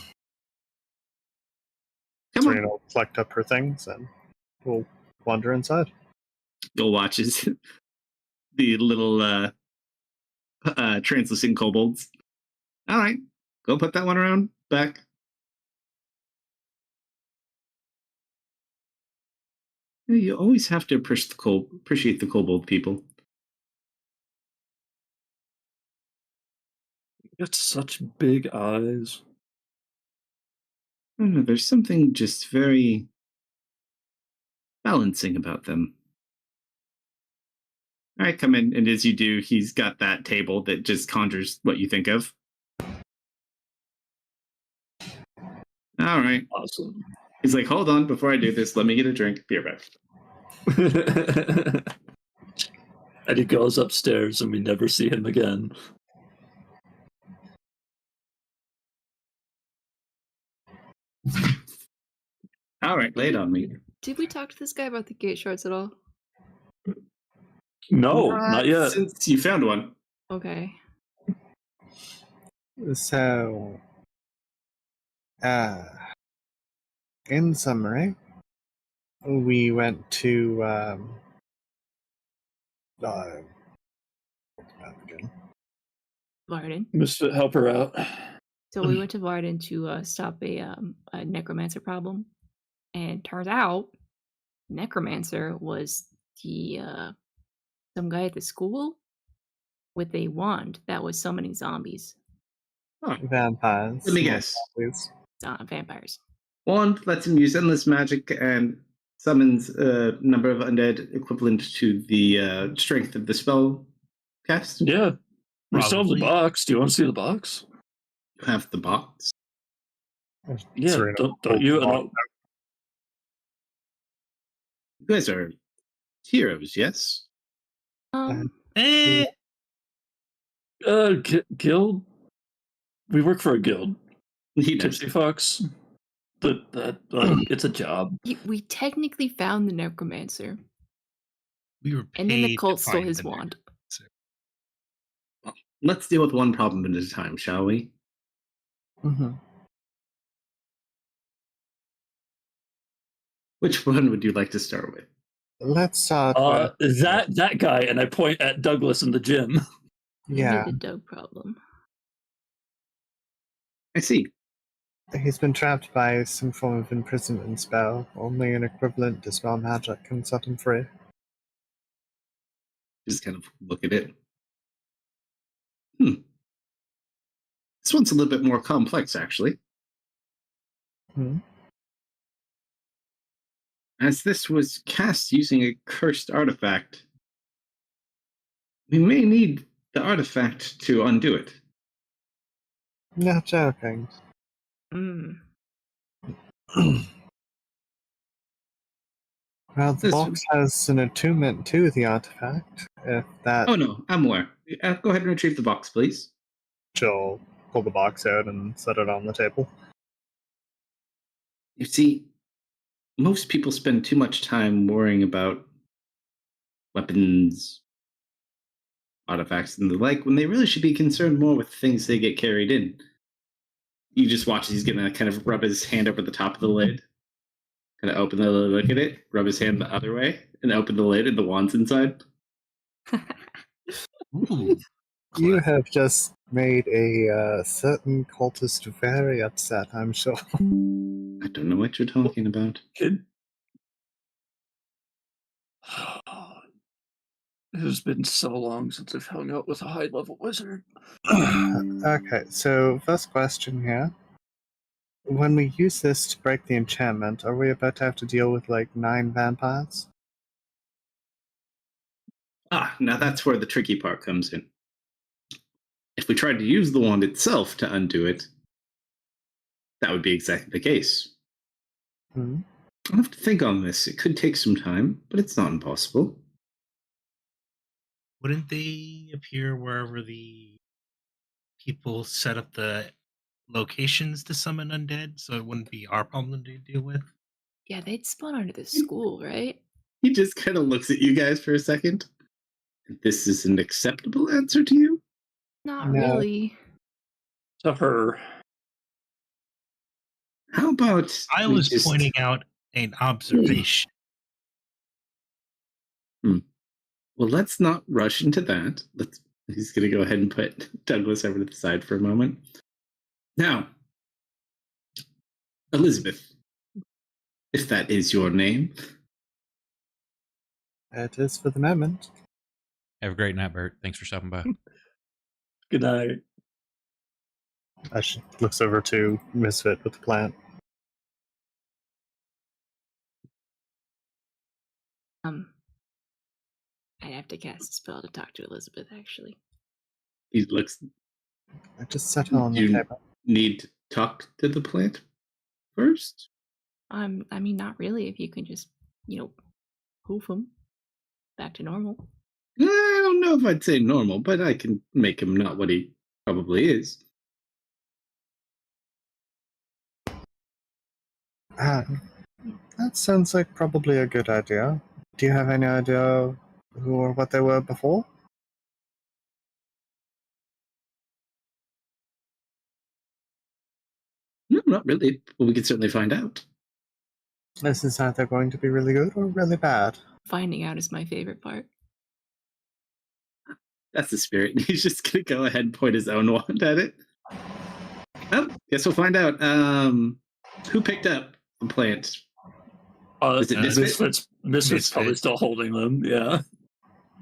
Serena on. will collect up her things and we'll wander inside. Bill watches the little translucent kobolds. All right, go put that one around back. You always have to appreciate the kobold people. You got such big eyes. I don't know, there's something just very balancing about them. All right, come in, and as you do, he's got that table that just conjures what you think of. All right. Awesome. He's like, hold on, before I do this, let me get a drink. Be right back. And he goes upstairs and we never see him again. All right, lay it on me. Did we talk to this guy about the gate shards at all? No, not yet. Since you found one. Okay. So, in summary, we went to again. Varden. Misfit, help her out. So we went to Varden to stop a necromancer problem, and turns out necromancer was the some guy at the school with a wand that was summoning zombies, Vampires. Let me not guess. zombies. vampires. Wand lets him use endless magic and summons a number of undead equivalent to the strength of the spell cast. Yeah. We still have the Probably. box. Do you want to see the box? You have the box. Yeah, Serena don't pulled you? the And box You guys are heroes, yes? Eh, guild? We work for a guild. He does. Tipsy Fox. It's a job. We technically found the necromancer, we were and then the paid cult to stole find his the wand. Let's deal with one problem at a time, shall we? Mm-hmm. Which one would you like to start with? Let's start with That guy, and I point at Douglas in the gym. yeah. The Doug problem. I see. He's been trapped by some form of imprisonment spell. Only an equivalent dispel magic can set him free. Just kind of look at it. This one's a little bit more complex, actually. Hmm. As this was cast using a cursed artifact, we may need the artifact to undo it. Not joking. Well, the This- box has an attunement to the artifact. If that, Oh no, I'm aware. Go ahead and retrieve the box, please. she'll pull the box out and set it on the table. You see, most people spend too much time worrying about weapons, artifacts, and the like when they really should be concerned more with things they get carried in. You just watch he's gonna kind of rub his hand over the top of the lid, kind of open the lid, look at it, rub his hand the other way, and open the lid, and the wand's inside. Ooh, You clever. have just made a certain cultist very upset, I'm sure. I don't know what you're talking about. Kid. It has been so long since I've hung out with a high-level wizard. Okay, so first question here. When we use this to break the enchantment, are we about to have to deal with like 9 vampires? Now that's where the tricky part comes in. If we tried to use the wand itself to undo it, that would be exactly the case. Hmm. I'll have to think on this. It could take some time, but it's not impossible. Wouldn't they appear wherever the people set up the locations to summon undead? So it wouldn't be our problem to deal with. Yeah, they'd spawn under the school, right? He just kind of looks at you guys for a second. This is an acceptable answer to you? Not No. really. To her. How about I we was just... pointing out an observation. Well, let's not rush into that. He's going to go ahead and put Douglas over to the side for a moment. Now, Elizabeth, if that is your name. It is for the moment. Have a great night, Bert. Thanks for stopping by. Good night. As she looks over to Misfit with the plant. I'd have to cast a spell to talk to Elizabeth, actually. He looks... I just settle on the You table. need to talk to the plant first? I mean, not really. If you can just, poof him back to normal. I don't know if I'd say normal, but I can make him not what he probably is. That sounds like probably a good idea. Do you have any idea who or what they were before? No, not really. But we could certainly find out. This is either going to be really good or really bad. Finding out is my favorite part. That's the spirit. He's just going to go ahead and point his own wand at it. Oh, guess we'll find out. Who picked up the plant? Is it Misfit? Misfit's probably still holding them, yeah.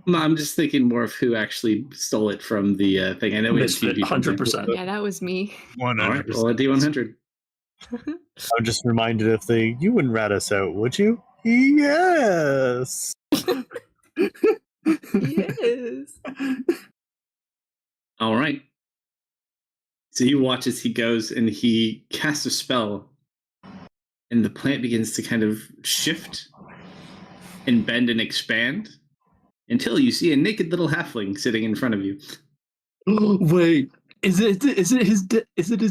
I'm just thinking more of who actually stole it from the thing. I know we had a few Misfit, people. 100%. Yeah, that was me. 100%. All right, well, a D100. I'm just reminded of the you wouldn't rat us out, would you? Yes! Yes. All right. So you watch as he goes and he casts a spell, and the plant begins to kind of shift and bend and expand until you see a naked little halfling sitting in front of you. Wait, is it his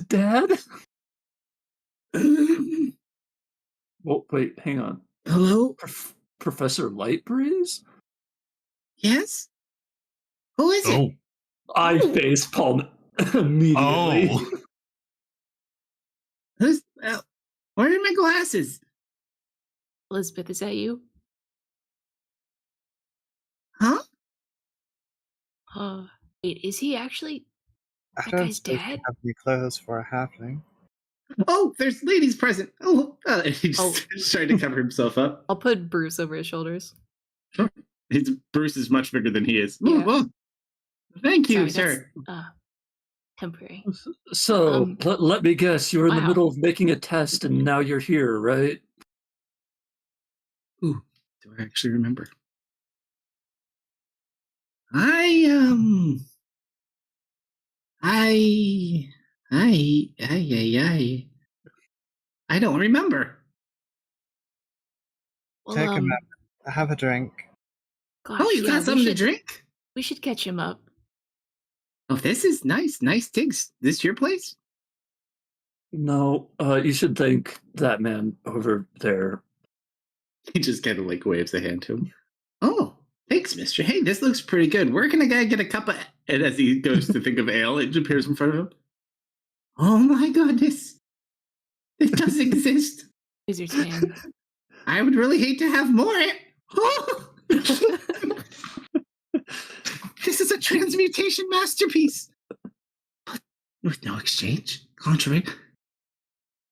dad? Well, wait, hang on. Hello? Professor Lightbreeze? Yes? Who is it? I facepalm immediately. Oh. Who's? Where are my glasses? Elizabeth, is that you? Huh? Wait, is he actually I that don't guy's suppose dad? you have any clothes for a halfling. Oh, there's ladies present. Oh, he just trying to cover himself up. I'll put Bruce over his shoulders. Sure. Bruce is much bigger than he is. Yeah. Oh, thank you, Sorry, sir. that's temporary. So, let me guess, you were in the wow. middle of making a test and now you're here, right? Ooh, do I actually remember? I don't remember. Well, Take a minute. Have a drink. gosh, Oh, you got something to drink? We should catch him up. Oh, this is nice. Nice digs. This your place? No, you should thank that man over there. He just kind of like waves a hand to him. Oh, thanks, mister. Hey, this looks pretty good. Where can I get a cup of... And as he goes to think of ale, it appears in front of him. Oh my goodness. It does exist. Wizard's man. I would really hate to have more. This is a transmutation masterpiece. But with no exchange, contrary.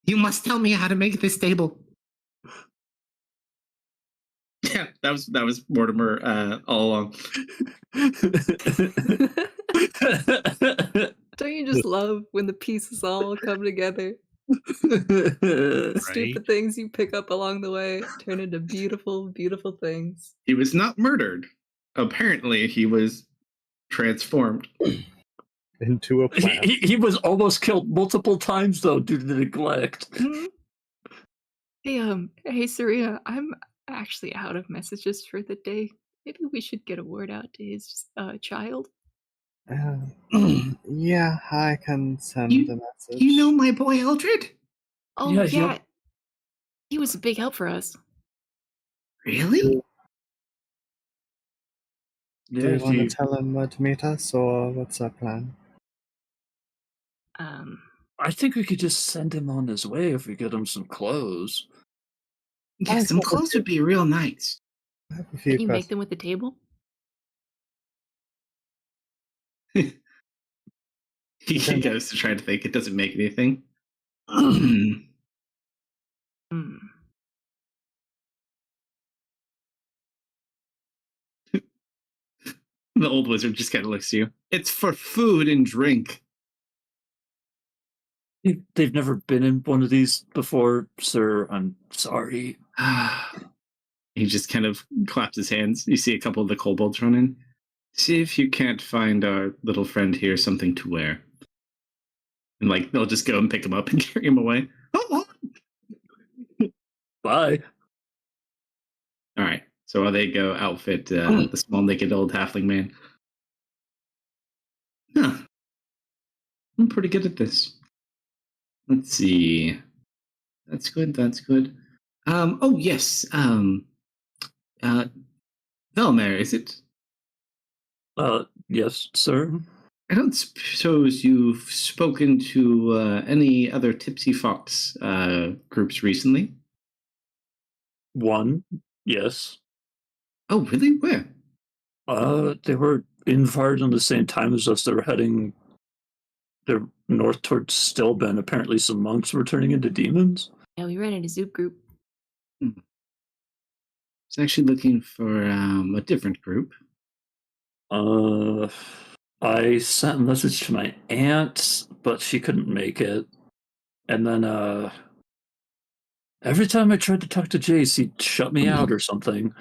You must tell me how to make this table. Yeah, that was Mortimer all along. Don't you just love when the pieces all come together? Stupid things you pick up along the way turn into beautiful, beautiful things. He was not murdered. Apparently, he was transformed. Into a plant. He was almost killed multiple times though due to the neglect. Hey, Saria, I'm actually out of messages for the day. Maybe we should get a word out to his child. Yeah, I can send You- a message. You know my boy Eldred? Oh, Yeah, yeah. yep. He was a big help for us. Really? Do Yeah, you want to tell him where to meet us, or what's our plan? I think we could just send him on his way if we get him some clothes. Yeah, some clothes would be real nice. I have a few Can you make questions. them with the table? He goes to try to think. It doesn't make anything. Hmm. The old wizard just kind of looks at you. It's for food and drink. They've never been in one of these before, sir. I'm sorry. He just kind of claps his hands. You see a couple of the kobolds run in. See if you can't find our little friend here something to wear. And like they'll just go and pick him up and carry him away. Oh. Bye. All right. So while they go outfit the small naked old halfling man. Huh. I'm pretty good at this. Let's see. That's good. That's good. Oh yes. Velmer, is it? Yes, sir. I don't suppose you've spoken to any other Tipsy Fox groups recently? One, yes. Oh, really? Where? They were in Varden the same time as us. They were heading north towards Stilben. Apparently some monks were turning into demons. Yeah, we ran into Zoop group. I was actually looking for a different group. I sent a message to my aunt, but she couldn't make it. And then every time I tried to talk to Jace, he'd shut me out or something.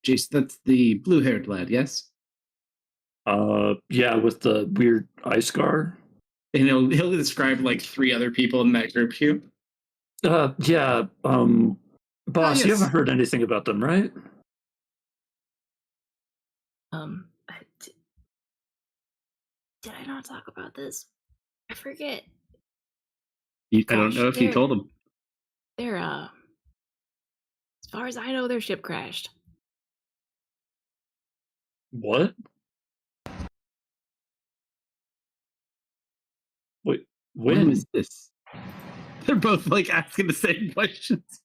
Jace, that's the blue-haired lad, yes? Yeah, with the weird eye scar. And he'll describe like 3 other people in that group to you. Yeah, boss, yes. you haven't heard anything about them, right? Did I not talk about this? I forget. I don't know if you told him. They're as far as I know, their ship crashed. What? Wait, When was this? They're both like asking the same questions.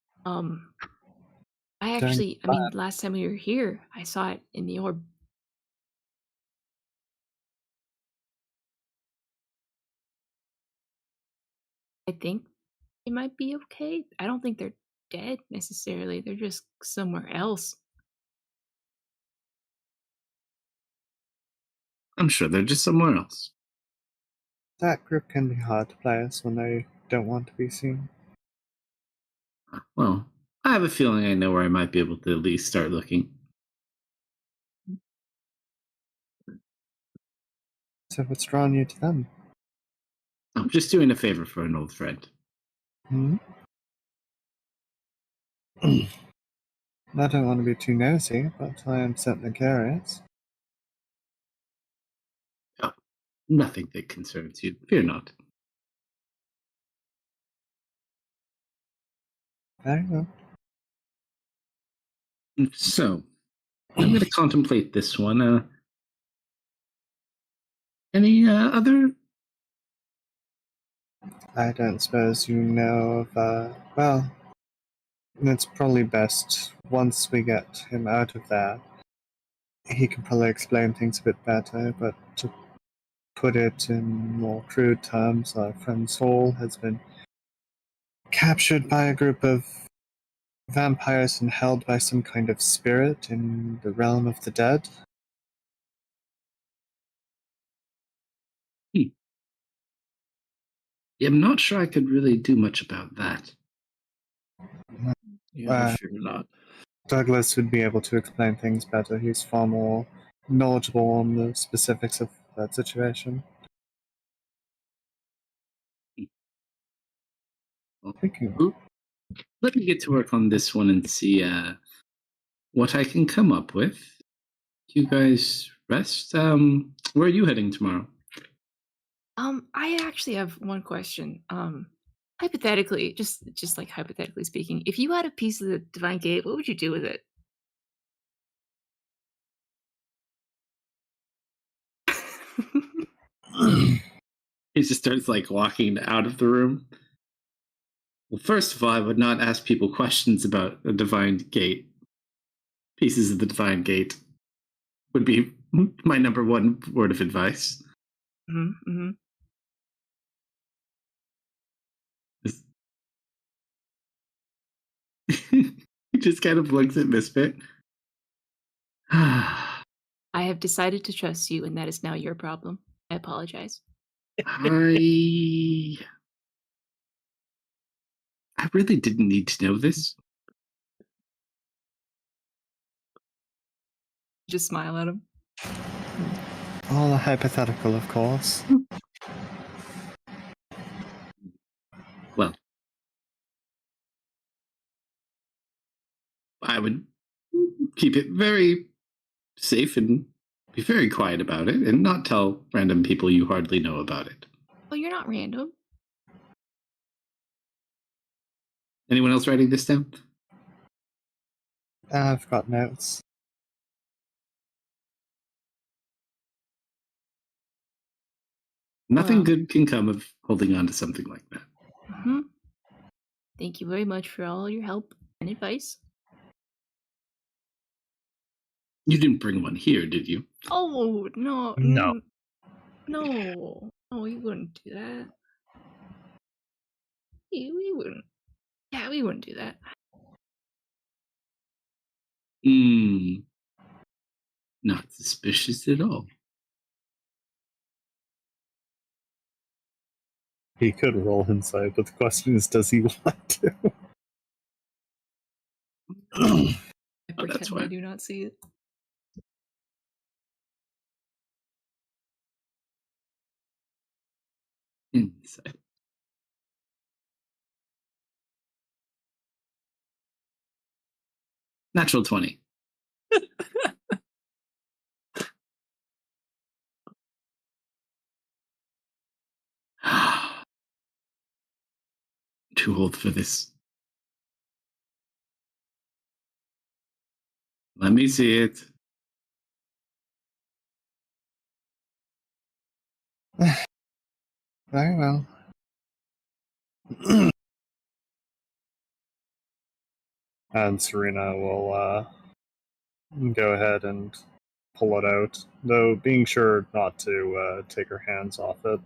Last time we were here, I saw it in the orb. I think they might be okay. I don't think they're dead necessarily. They're just somewhere else. I'm sure they're just somewhere else. That group can be hard to place when they don't want to be seen. Well, I have a feeling I know where I might be able to at least start looking. So what's drawn you to them? I'm just doing a favor for an old friend. Hmm? I don't want to be too nosy, but I am certainly curious. Oh, nothing that concerns you. Fear not. Very well. So, I'm going to contemplate this one. Any other? I don't suppose you know of, well, it's probably best once we get him out of there. He can probably explain things a bit better, but to put it in more crude terms, our friend Saul has been captured by a group of vampires and held by some kind of spirit in the realm of the dead. Yeah, I'm not sure I could really do much about that. Yeah, I fear not. Douglas would be able to explain things better. He's far more knowledgeable on the specifics of that situation. Well, Thinking of let me get to work on this one and see what I can come up with. You guys rest. Where are you heading tomorrow? I actually have one question. Hypothetically, just like hypothetically speaking, if you had a piece of the divine gate, what would you do with it? He just starts like walking out of the room. Well, first of all, I would not ask people questions about a divine gate. Pieces of the divine gate would be my number one word of advice. Mm-hmm. He just kind of looks at Misfit. I have decided to trust you, and that is now your problem. I apologize. I really didn't need to know this. Just smile at him. all hypothetical, of course. Well, I would keep it very safe and be very quiet about it and not tell random people you hardly know about it. Oh, you're not random. Anyone else writing this down? I've got notes. Nothing Wow. good can come of holding on to something like that. Mm-hmm. Thank you very much for all your help and advice. You didn't bring one here, did you? Oh no, No. no, no, we wouldn't do that. We wouldn't. Yeah, we wouldn't do that. Not suspicious at all. He could roll inside, but the question is, does he want to? I Oh, that's pretend I fine. do not see it. Inside. Natural 20. Too old for this. Let me see it. Very well. And Serena will go ahead and pull it out, though being sure not to take her hands off it,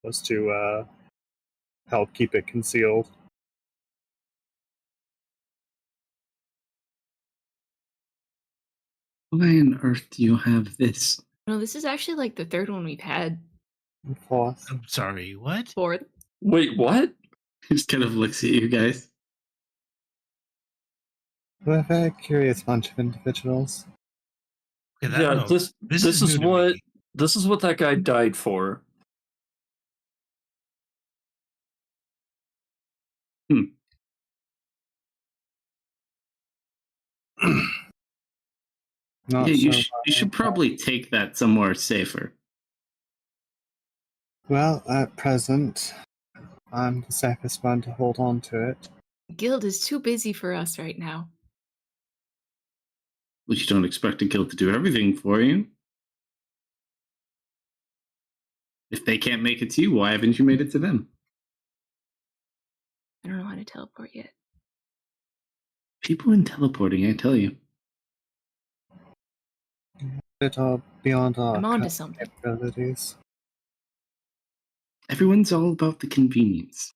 just to help keep it concealed. Why on earth do you have this? No, this is actually like the third one we've had. And fourth, I'm sorry, what? Fourth. Wait, what? He just kind of looks at you guys. we're a very curious bunch of individuals. Okay, Yeah, no, this is is new to what me. this is what that guy died for. Not Yeah, so you should probably take that somewhere safer. well. At present, I'm the safest one to hold on to it. The guild is too busy for us right now. But you don't expect a guild to do everything for you. If they can't make it to you, why haven't you made it to them? I don't know how to teleport yet. People in teleporting, I tell you. Bit beyond our I'm on to current something. capabilities. Everyone's all about the convenience.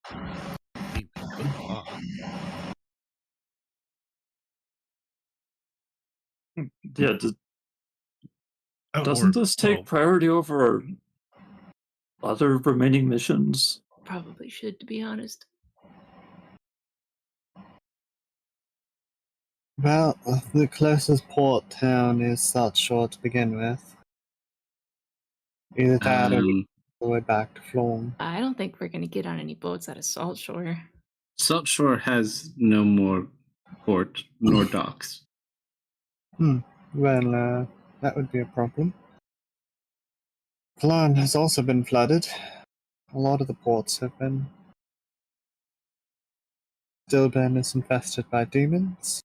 We could walk. Yeah, Oh, doesn't or- this take oh, priority over our other remaining missions? Probably should, to be honest. Well, the closest port town is Salt Shore to begin with. Either that or Um, all the way back to Florm. I don't think we're gonna get on any boats out of Salt Shore. Salt Shore has no more port nor docks. Well, that would be a problem. Kalan has also been flooded. A lot of the ports have been. Stilben is infested by demons.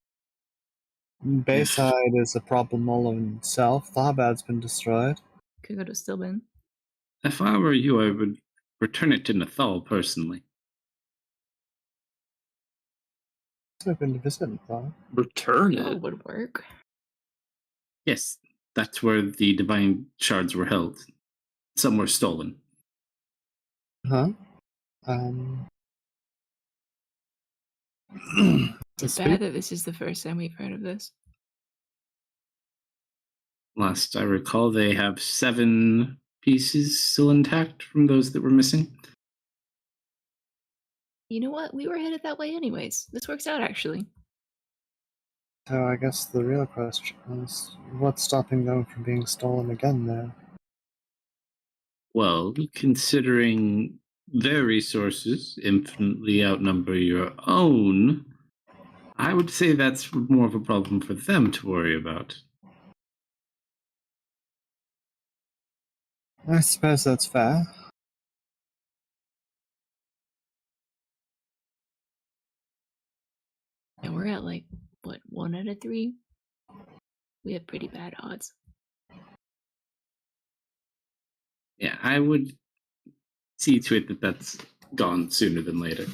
Bayside is a problem all in itself. Tharbad's been destroyed. Could go to Stillben. If I were you, I would return it to Nathal personally. I've been to visit Thar. Return That it. would work. Yes, that's where the divine shards were held. Some were stolen. Huh? It's bad that this is the first time we've heard of this. Last I recall, they have 7 pieces still intact from those that were missing. You know what? We were headed that way anyways. This works out, actually. So I guess the real question is, what's stopping them from being stolen again there? Well, considering their resources infinitely outnumber your own, I would say that's more of a problem for them to worry about. I suppose that's fair. And we're at like, what, 1 out of 3? We have pretty bad odds. Yeah, I would see to it that that's gone sooner than later.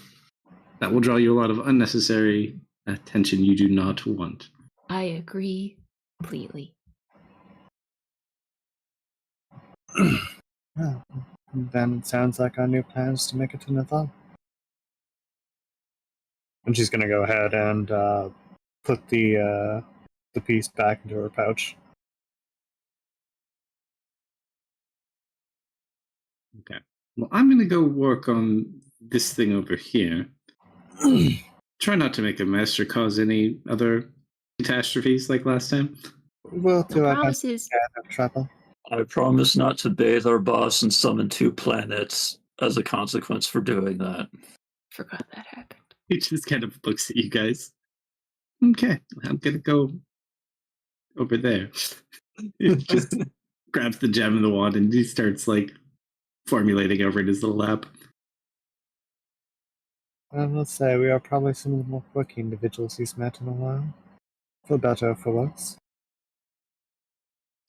That will draw you a lot of unnecessary attention you do not want. I agree completely. Well, then it sounds like our new plan is to make it to Nathal. And she's gonna go ahead and put the piece back into her pouch. Okay. Well, I'm going to go work on this thing over here. Try not to make a mess or cause any other catastrophes like last time. We'll do No our best promises. to get out of trouble. I promise not to bathe our boss and summon 2 planets as a consequence for doing that. Forgot that happened. He just kind of looks at you guys. Okay, I'm going to go over there. He just grabs the gem and the wand and he starts like formulating over in his little lab. And let's say we are probably some of the more quirky individuals he's met in a while. For better or for worse.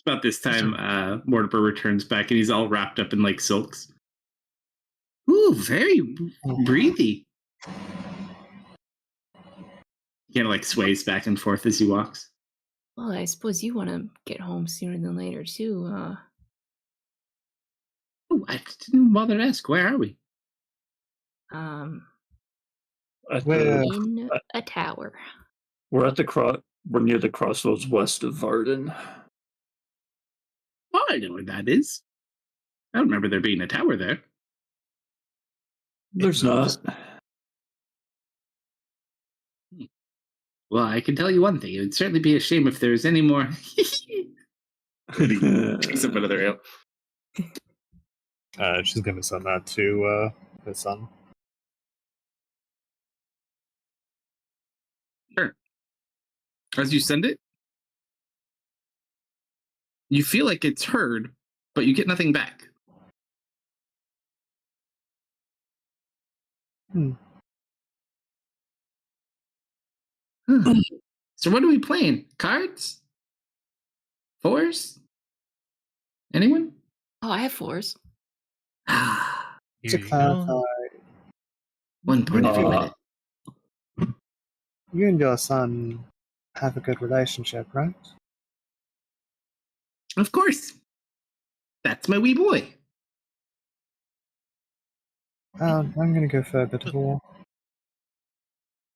About this time, Mortimer returns back and he's all wrapped up in like silks. Ooh, very breathy. He kind of like sways back and forth as he walks. Well, I suppose you want to get home sooner than later, too. Oh, I didn't bother to ask. Where are we? At Where- the, In a tower. we're near the crossroads west of Varden. Oh, I know where that is. I don't remember there being a tower there. There's not. Well, I can tell you one thing. It would certainly be a shame if there's any more. Picks up another ale. She's gonna send that to her son. Sure. As you send it, you feel like it's heard, but you get nothing back. Huh. So what are we playing? Cards? 4s? Anyone? Oh, I have 4s. Ah, Here To you go. clarify, one point if you win Uh, it. You and your son have a good relationship, right? Of course. That's my wee boy. I'm gonna go for a bit of a walk.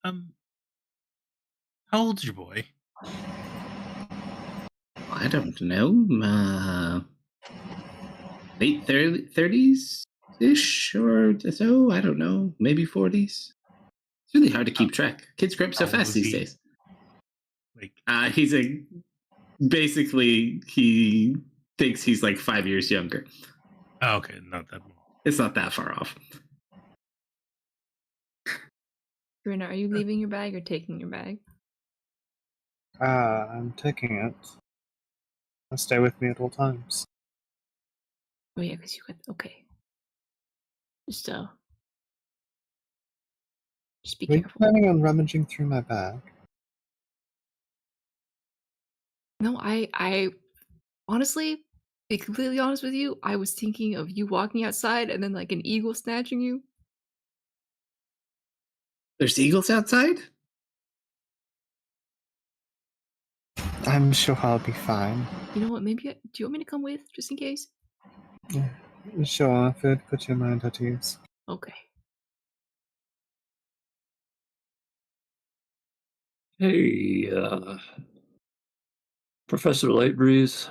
Um, how old's your boy? I don't know. Late 30s ish or so. I don't know. Maybe 40s. It's really hard to keep track. Kids grow up so How old fast is these he? days. Like, He's basically he thinks he's like 5 years younger. oh, okay, not that. It's not that far off. Karina, are you leaving your bag or taking your bag? I'm taking it. It'll stay with me at all times. Oh yeah, because you got okay. Just be Were you careful. planning on rummaging through my bag? No, I honestly, be completely honest with you, I was thinking of you walking outside and then like an eagle snatching you. There's eagles outside? I'm sure I'll be fine. You know what? Maybe do you want me to come with just in case? Yeah, sure, if it puts your mind at ease. Okay. Hey, Professor Lightbreeze.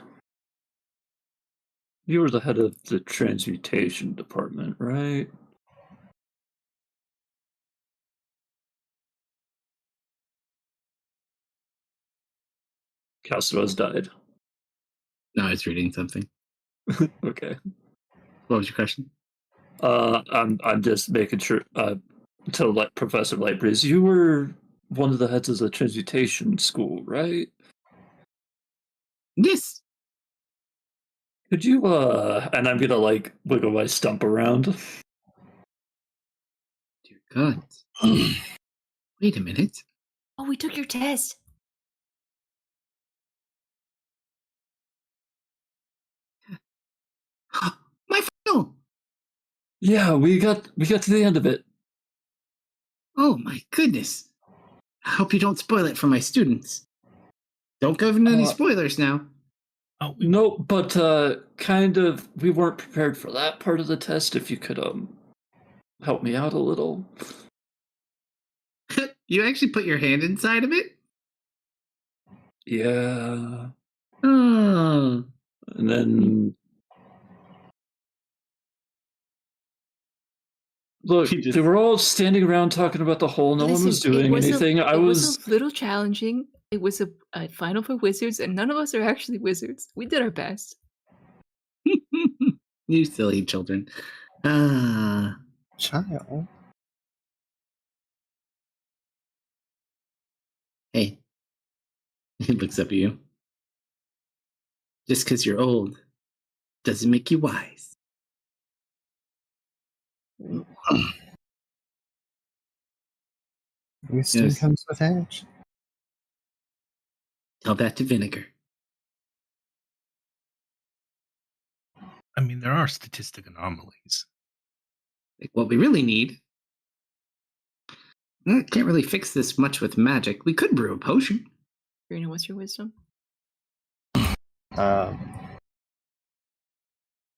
You were the head of the transmutation department, right? Kalsto has died. No, I was reading something. Okay. What was your question? I'm just making sure. To let Professor Lightbreeze, you were one of the heads of the transmutation school, right? Yes. Could you and I'm gonna like wiggle my stump around. Dear God. Wait a minute. Oh, we took your test. My final. Yeah, we got to the end of it. Oh my goodness. I hope you don't spoil it for my students. Don't go into any spoilers now. Oh, No, but kind of we weren't prepared for that part of the test. If you could help me out a little. You actually put your hand inside of it? Yeah. Oh. And then look, You just- they were all standing around talking about the hole. No one was Listen, doing anything. it was a little challenging. It was a final for wizards, and none of us are actually wizards. We did our best. You silly children. Child? Hey. He looks up at you. Just because you're old doesn't make you wise. Wisdom Yes. comes with age. Tell that to vinegar. I mean, there are statistic anomalies. Like, what we really need. Can't really fix this much with magic. We could brew a potion. Karina, what's your wisdom?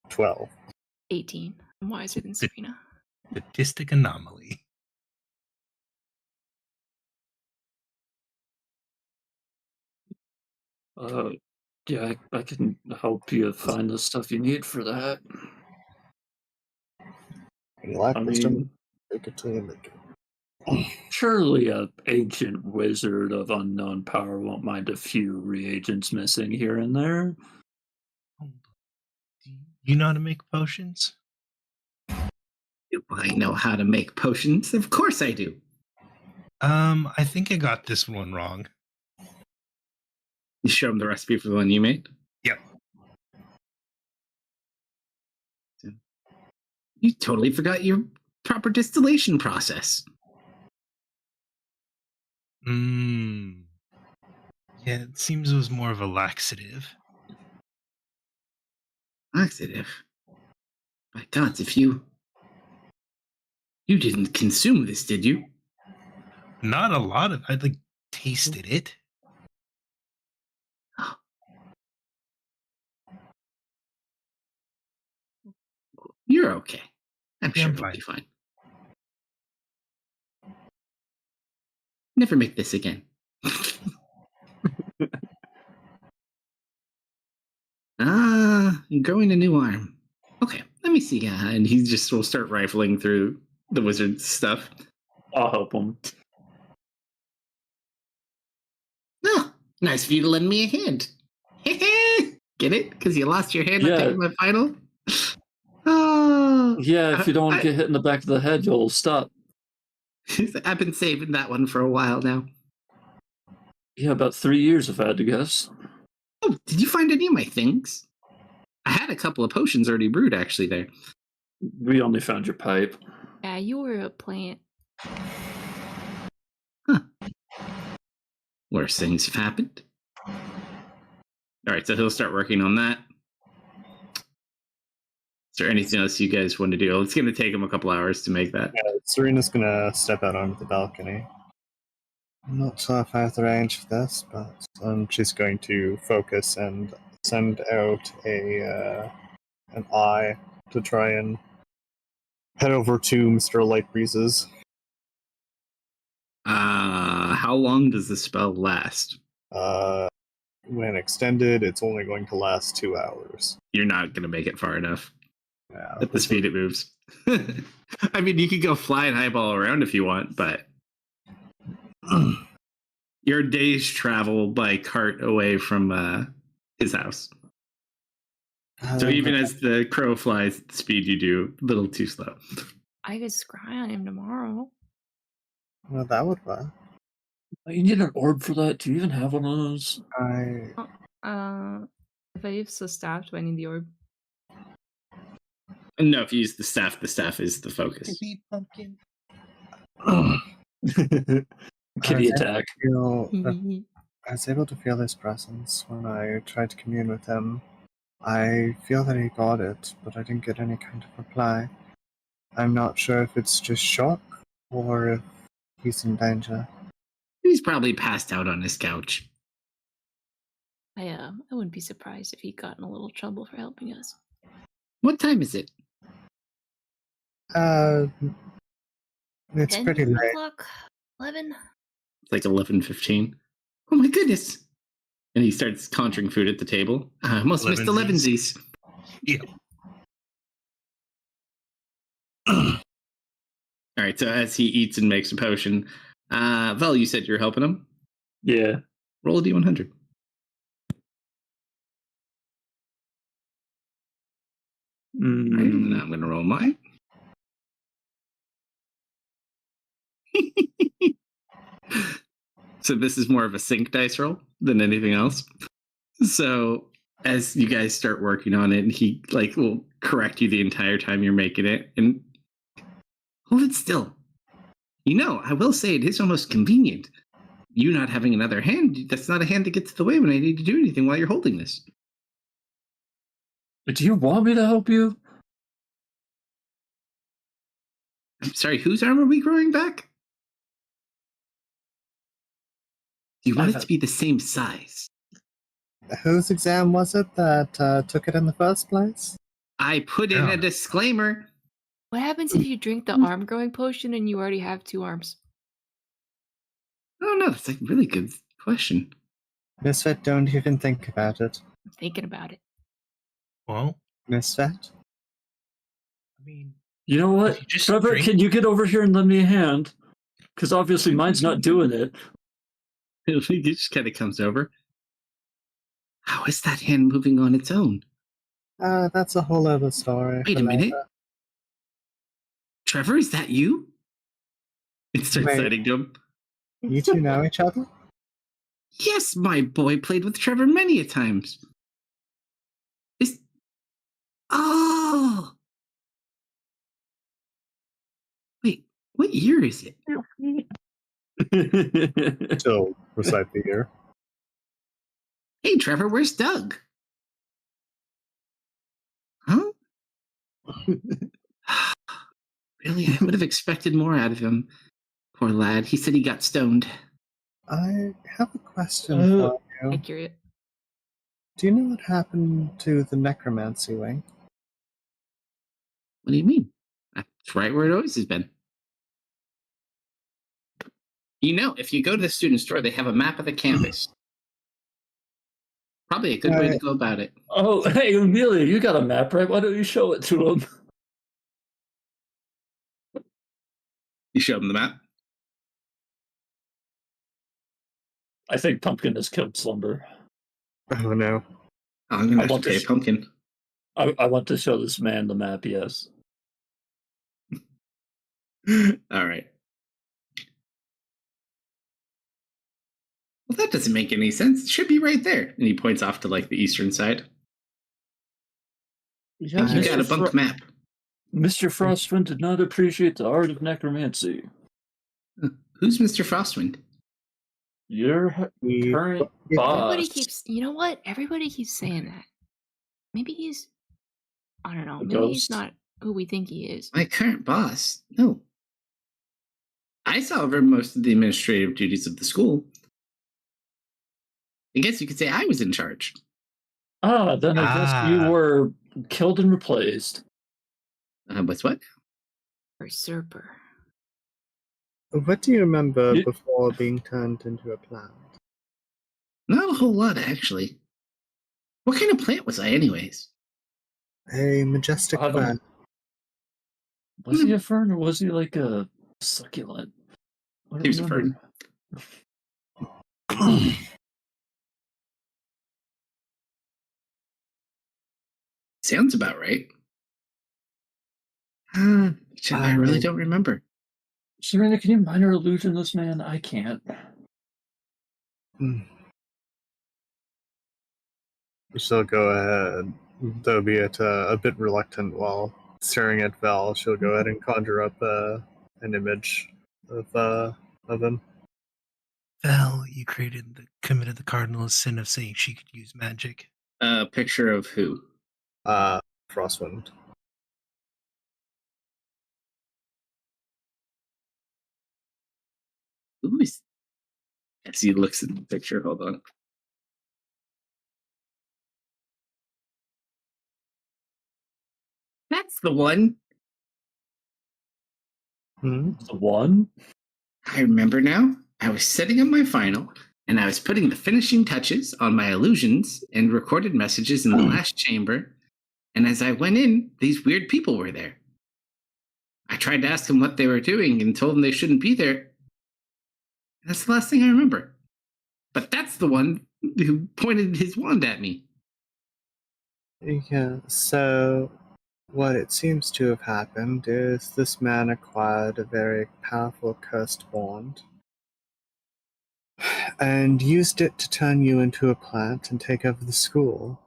12. 18. I'm wiser than Serena. Statistic anomaly. Yeah, I can help you find the stuff you need for that. You like I wisdom? mean, Make it to you, make it. surely a ancient wizard of unknown power won't mind a few reagents missing here and there. Hold on. Do you know how to make potions? Do I know how to make potions? Of course I do. I think I got this one wrong. You show him the recipe for the one you made? Yep. You totally forgot your proper distillation process. Yeah, it seems it was more of a laxative. Laxative. My gods, if you didn't consume this, did you? Not a lot of. I like tasted it. You're okay. I'm Yeah, sure I'm you'll fine. be fine. Never make this again. Growing a new arm. Okay, let me see. And he just will start rifling through the wizard's stuff. I'll help him. Oh, nice of you to lend me a hand. Get it? Because you lost your hand on Yeah. taking my final? Oh, Yeah, if you don't get hit in the back of the head, you'll stop. I've been saving that one for a while now. Yeah, about 3 years, if I had to guess. Oh, did you find any of my things? I had a couple of potions already brewed, actually, there. We only found your pipe. Yeah, you were a plant. Huh. Worse things have happened. All right, so he'll start working on that. Is there anything else you guys want to do? It's going to take him a couple hours to make that. Serena's gonna step out onto the balcony. I'm not sure if I have the range for this, but she's going to focus and send out an eye to try and head over to Mr. Lightbreeze's. How long does the spell last? When extended, it's only going to last 2 hours. You're not going to make it far enough Yeah, at the speed it moves. I mean, you could go fly and highball around if you want, but your day's travel by cart away from his house. So even as the crow flies at the speed you do, a little too slow. I could scry on him tomorrow. Well, that would work. You need an orb for that. Do you even have one of those? If I use the staff, do I need the orb? No, if you use the staff is the focus. Pumpkin. Kitty attack. I was able to feel his presence when I tried to commune with him. I feel that he got it, but I didn't get any kind of reply. I'm not sure if it's just shock or if he's in danger. He's probably passed out on his couch. I wouldn't be surprised if he got in a little trouble for helping us. What time is it? It's 10 pretty late. o'clock? 11? It's like 11:15. Oh my goodness! And he starts conjuring food at the table. I almost missed 11sies. Yeah. All right, so as he eats and makes a potion, Vel, you said you're helping him? Yeah. Roll a d100. And I'm going to roll mine. So this is more of a sync dice roll than anything else. So as you guys start working on it, he will correct you the entire time you're making it. And hold it still. I will say it is almost convenient. You not having another hand, that's not a hand that gets in the way when I need to do anything while you're holding this. Do you want me to help you? I'm sorry, whose arm are we growing back? Do you want it to be the same size? Whose exam was it that took it in the first place? I put in a disclaimer. What happens if you drink the arm growing potion and you already have 2 arms? I don't know. That's a really good question. Misfit, don't even think about it. I'm thinking about it. Well, Misfit? I mean, You know what? Trevor, can you get over here and lend me a hand? Because obviously mine's not doing it. He just kind of comes over. How is that hand moving on its own? That's a whole other story. Wait a minute. Trevor, is that you? It starts citing to him. You two know each other? Yes, my boy played with Trevor many a times. Oh! Wait, what year is it? Still recite the year. Hey, Trevor, where's Doug? Huh? Really, I would have expected more out of him. Poor lad. He said he got stoned. I have a question for you. Accurate. Do you know what happened to the necromancy wing? What do you mean? That's right where it always has been. You know, if you go to the student store, they have a map of the campus. Probably a good way to go about it. Oh, hey, Amelia, you got a map, right? Why don't you show it to him? You show him the map. I think Pumpkin has killed Slumber. Oh no. Oh, I'm gonna I have want to to pay sh- Pumpkin. I want to show this man the map, yes. All right. Well, that doesn't make any sense. It should be right there. And he points off to like the eastern side. Yeah, You got a bunk map. Mr. Frostwind did not appreciate the art of necromancy. Who's Mr. Frostwind? Your The- current Yeah. Everybody boss. keeps, you know what? Everybody keeps saying that. Maybe he's, I don't know. A Maybe he's ghost? not who we think he is. My current boss? No. I saw over most of the administrative duties of the school. I guess you could say I was in charge. Ah, then I guess you were killed and replaced. What's what? Usurper. What do you remember You- before being turned into a plant? Not a whole lot, actually. What kind of plant was I, anyways? A majestic I don't- fern. Was he a fern or was he like a succulent? I don't He was a remember. Sounds about right. I really don't remember. Serena, can you minor illusion this man? I can't. She'll go ahead, though be it a bit reluctant while staring at Val. She'll go ahead and conjure up an image of him. Val, you committed the cardinal sin of saying she could use magic. A picture of who? Frostwind. Who is? As he looks at the picture, hold on. That's the one. The one? I remember now. I was setting up my final, and I was putting the finishing touches on my illusions and recorded messages in the last chamber. And as I went in, these weird people were there. I tried to ask them what they were doing and told them they shouldn't be there. That's the last thing I remember. But that's the one who pointed his wand at me. Yeah, so what it seems to have happened is this man acquired a very powerful cursed wand and used it to turn you into a plant and take over the school,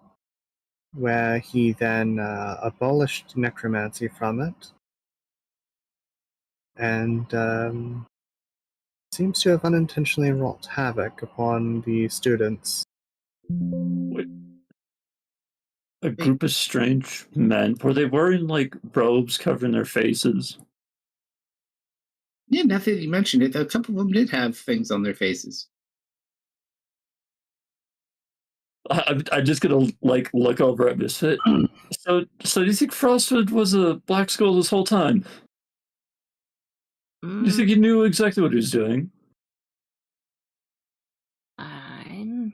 where he then abolished necromancy from it and seems to have unintentionally wrought havoc upon the students. Wait. A group of strange men. Were they wearing like robes covering their faces? Yeah, now that you mentioned it, a couple of them did have things on their faces. I'm just gonna like look over at Misfit. So do you think Frostwood was a black skull this whole time? Do you think he knew exactly what he was doing? I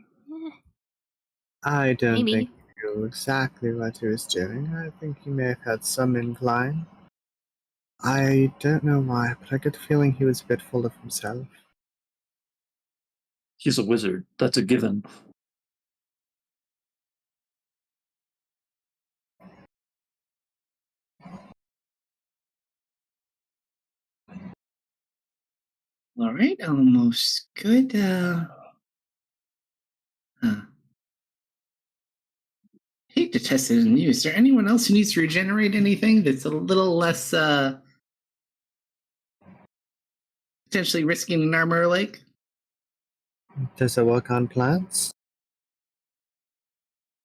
don't Maybe. think he knew exactly what he was doing. I think he may have had some incline. I don't know why, but I get the feeling he was a bit full of himself. He's a wizard. That's a given. All right, almost good. Hate to test it in you. Is there anyone else who needs to regenerate anything that's a little less potentially risking an armor like? Does it work on plants?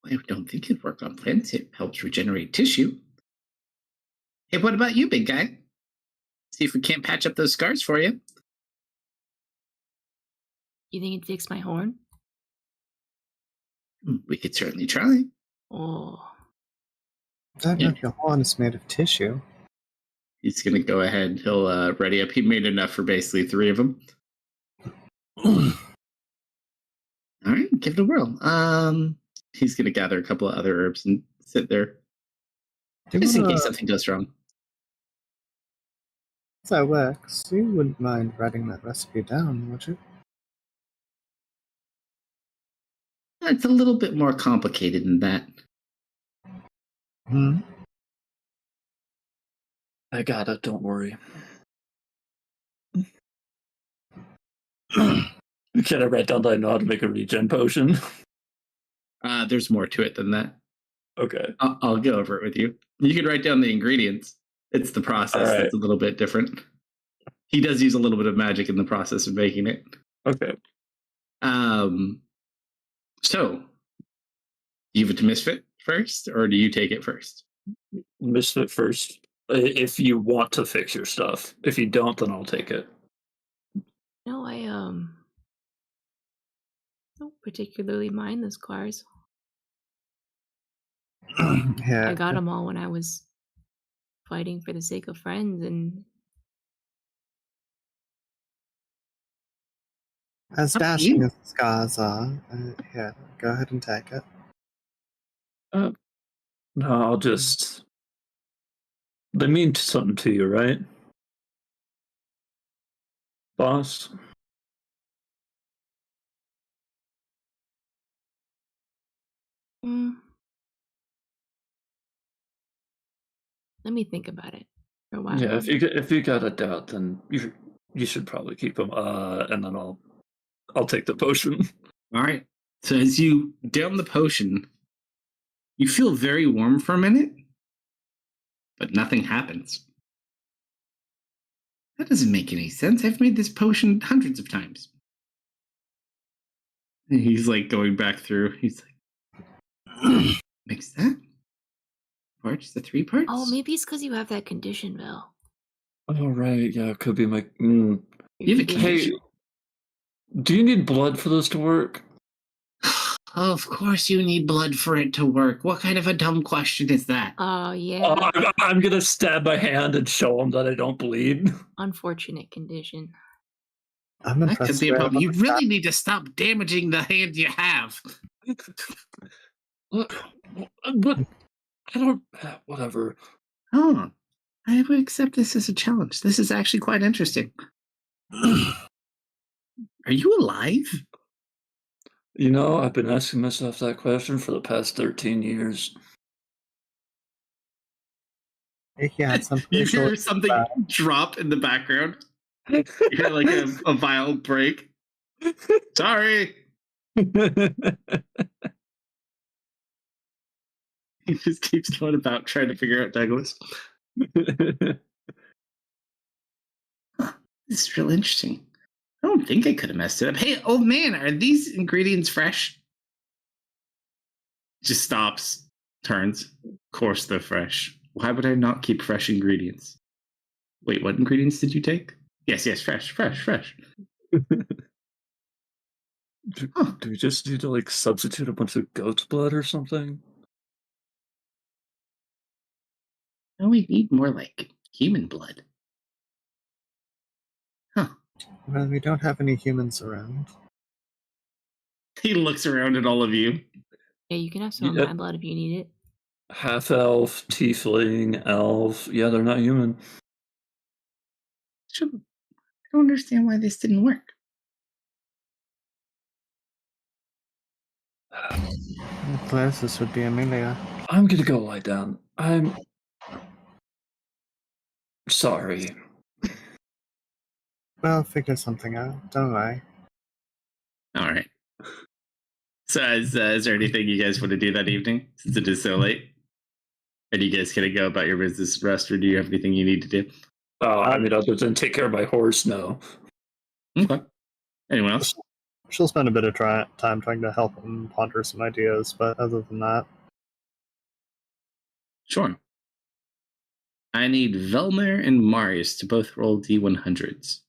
I don't think it'd work on plants. It helps regenerate tissue. Hey, what about you, big guy? See if we can't patch up those scars for you. You think it fixed my horn? We could certainly try. Oh, I don't know Yeah. if your horn is made of tissue. He's going to go ahead. He'll ready up. He made enough for basically 3 of them. All right, give it a whirl. He's going to gather a couple of other herbs and sit there Do you just in wanna, case something goes wrong. if that works, you wouldn't mind writing that recipe down, would you? It's a little bit more complicated than that. Hmm? I got it, don't worry. Can I write down that I know how to make a regen potion? There's more to it than that. Okay. I'll go over it with you. You can write down the ingredients. It's the process All right. that's a little bit different. He does use a little bit of magic in the process of making it. Okay. So, you give it to Misfit first, or do you take it first? Misfit first. If you want to fix your stuff. If you don't, then I'll take it. no, I don't particularly mind the scars. Yeah. I got them all when I was fighting for the sake of friends, and As Up to dashing you. as the scars are, here, go ahead and take it. No, I'll just. They mean something to you, right? Boss? mm, let me think about it for a while. Yeah, if you got a doubt, then you should probably keep them. And then I'll take the potion. All right. So as you down the potion, you feel very warm for a minute, but nothing happens. That doesn't make any sense. I've made this potion hundreds of times. And he's like going back through. He's like, mix that. Parts, the 3 parts. Oh, maybe it's because you have that condition, Bill. Oh right, yeah, it could be my. Your You have a condition. Hey, do you need blood for this to work? Of course you need blood for it to work. What kind of a dumb question is that? Oh, yeah. I'm gonna stab my hand and show him that I don't bleed. Unfortunate condition. I'm That impressed. could be a you're problem. able You to really need to stop damaging the hand you have. Look, but I don't. Whatever. Oh, I would accept this as a challenge. This is actually quite interesting. Are you alive? You know, I've been asking myself that question for the past 13 years. Yeah, it's I'm You pretty hear sure. something drop in the background. You hear like a violent break. Sorry. He just keeps going about trying to figure out Douglas. This is real interesting. I don't think I could have messed it up. Hey, old man, are these ingredients fresh? Just stops, turns. Of course they're fresh. Why would I not keep fresh ingredients? Wait, what ingredients did you take? Yes, fresh. Huh. Do we just need to like substitute a bunch of goat's blood or something? No, we need more like human blood. Huh. Well, we don't have any humans around. He looks around at all of you. Yeah, you can have some Yeah. of my blood if you need it. Half elf, tiefling, elf. Yeah, they're not human. I don't understand why this didn't work. The closest would be Amelia. I'm gonna go lie down. I'm sorry. Well, figure something out. Don't worry. All right. So, is there anything you guys want to do that evening since it is so late? Are you guys gonna go about your business, rest, or do you have anything you need to do? I mean, other than take care of my horse, no. Okay. Anyone else? She'll spend a bit of time trying to help him ponder some ideas, but other than that, Sure. I need Velmer and Marius to both roll D100s.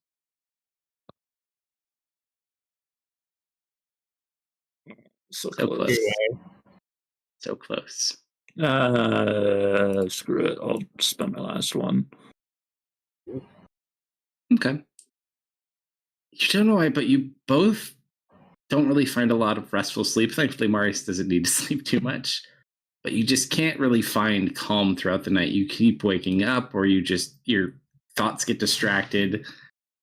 So So close. So close. Screw it. I'll spend my last one. Okay. You don't know why, but you both don't really find a lot of restful sleep. Thankfully, Marius doesn't need to sleep too much. But you just can't really find calm throughout the night. You keep waking up, or your thoughts get distracted.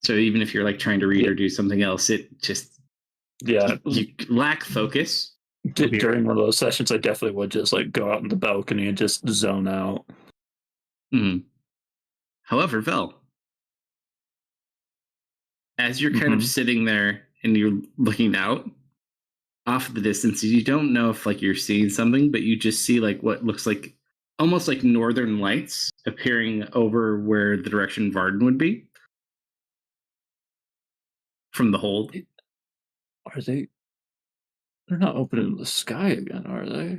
So even if you're like trying to read or do something else, it just you lack focus. During one of those sessions, I definitely would just like go out on the balcony and just zone out. However, Vel, as you're kind of sitting there and you're looking out off the distance, you don't know if like you're seeing something, but you just see like what looks like almost like northern lights appearing over where the direction Varden would be from the hold. Are they? They're not opening the sky again, are they?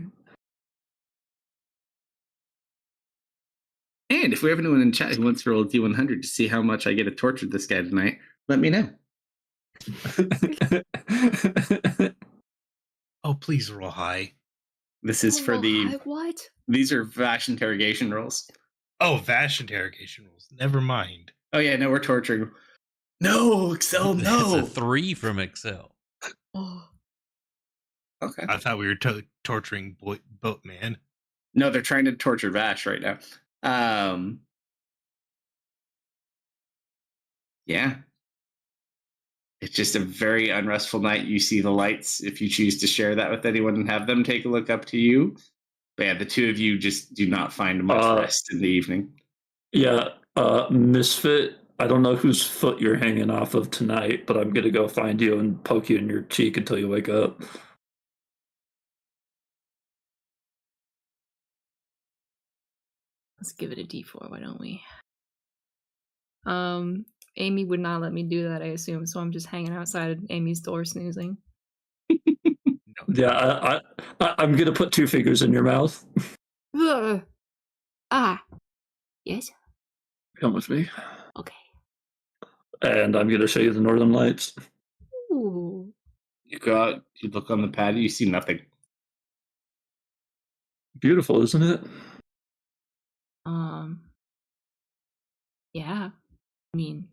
And if we have anyone in chat who wants to roll D100 to see how much I get to torture this guy tonight, let me know. Oh, please roll high. This is for the... What? These are Vash interrogation rolls. Oh, Vash interrogation rules. Never mind. Oh yeah, no, we're torturing. No, Excel, no. That's a 3 from Excel. Oh. Okay. I thought we were torturing Boatman. No, they're trying to torture Vash right now. Yeah. It's just a very unrestful night. You see the lights. If you choose to share that with anyone and have them take a look up to you. But yeah, the two of you just do not find much rest in the evening. Yeah, Misfit, I don't know whose foot you're hanging off of tonight, but I'm going to go find you and poke you in your cheek until you wake up. Let's give it a D4, why don't we? Amy would not let me do that, I assume, so I'm just hanging outside Amy's door snoozing. Yeah, I'm going to put 2 fingers in your mouth. Yes? Come with me. Okay. And I'm going to show you the northern lights. Ooh. You go out, you look on the pad, you see nothing. Beautiful, isn't it? Yeah. I mean,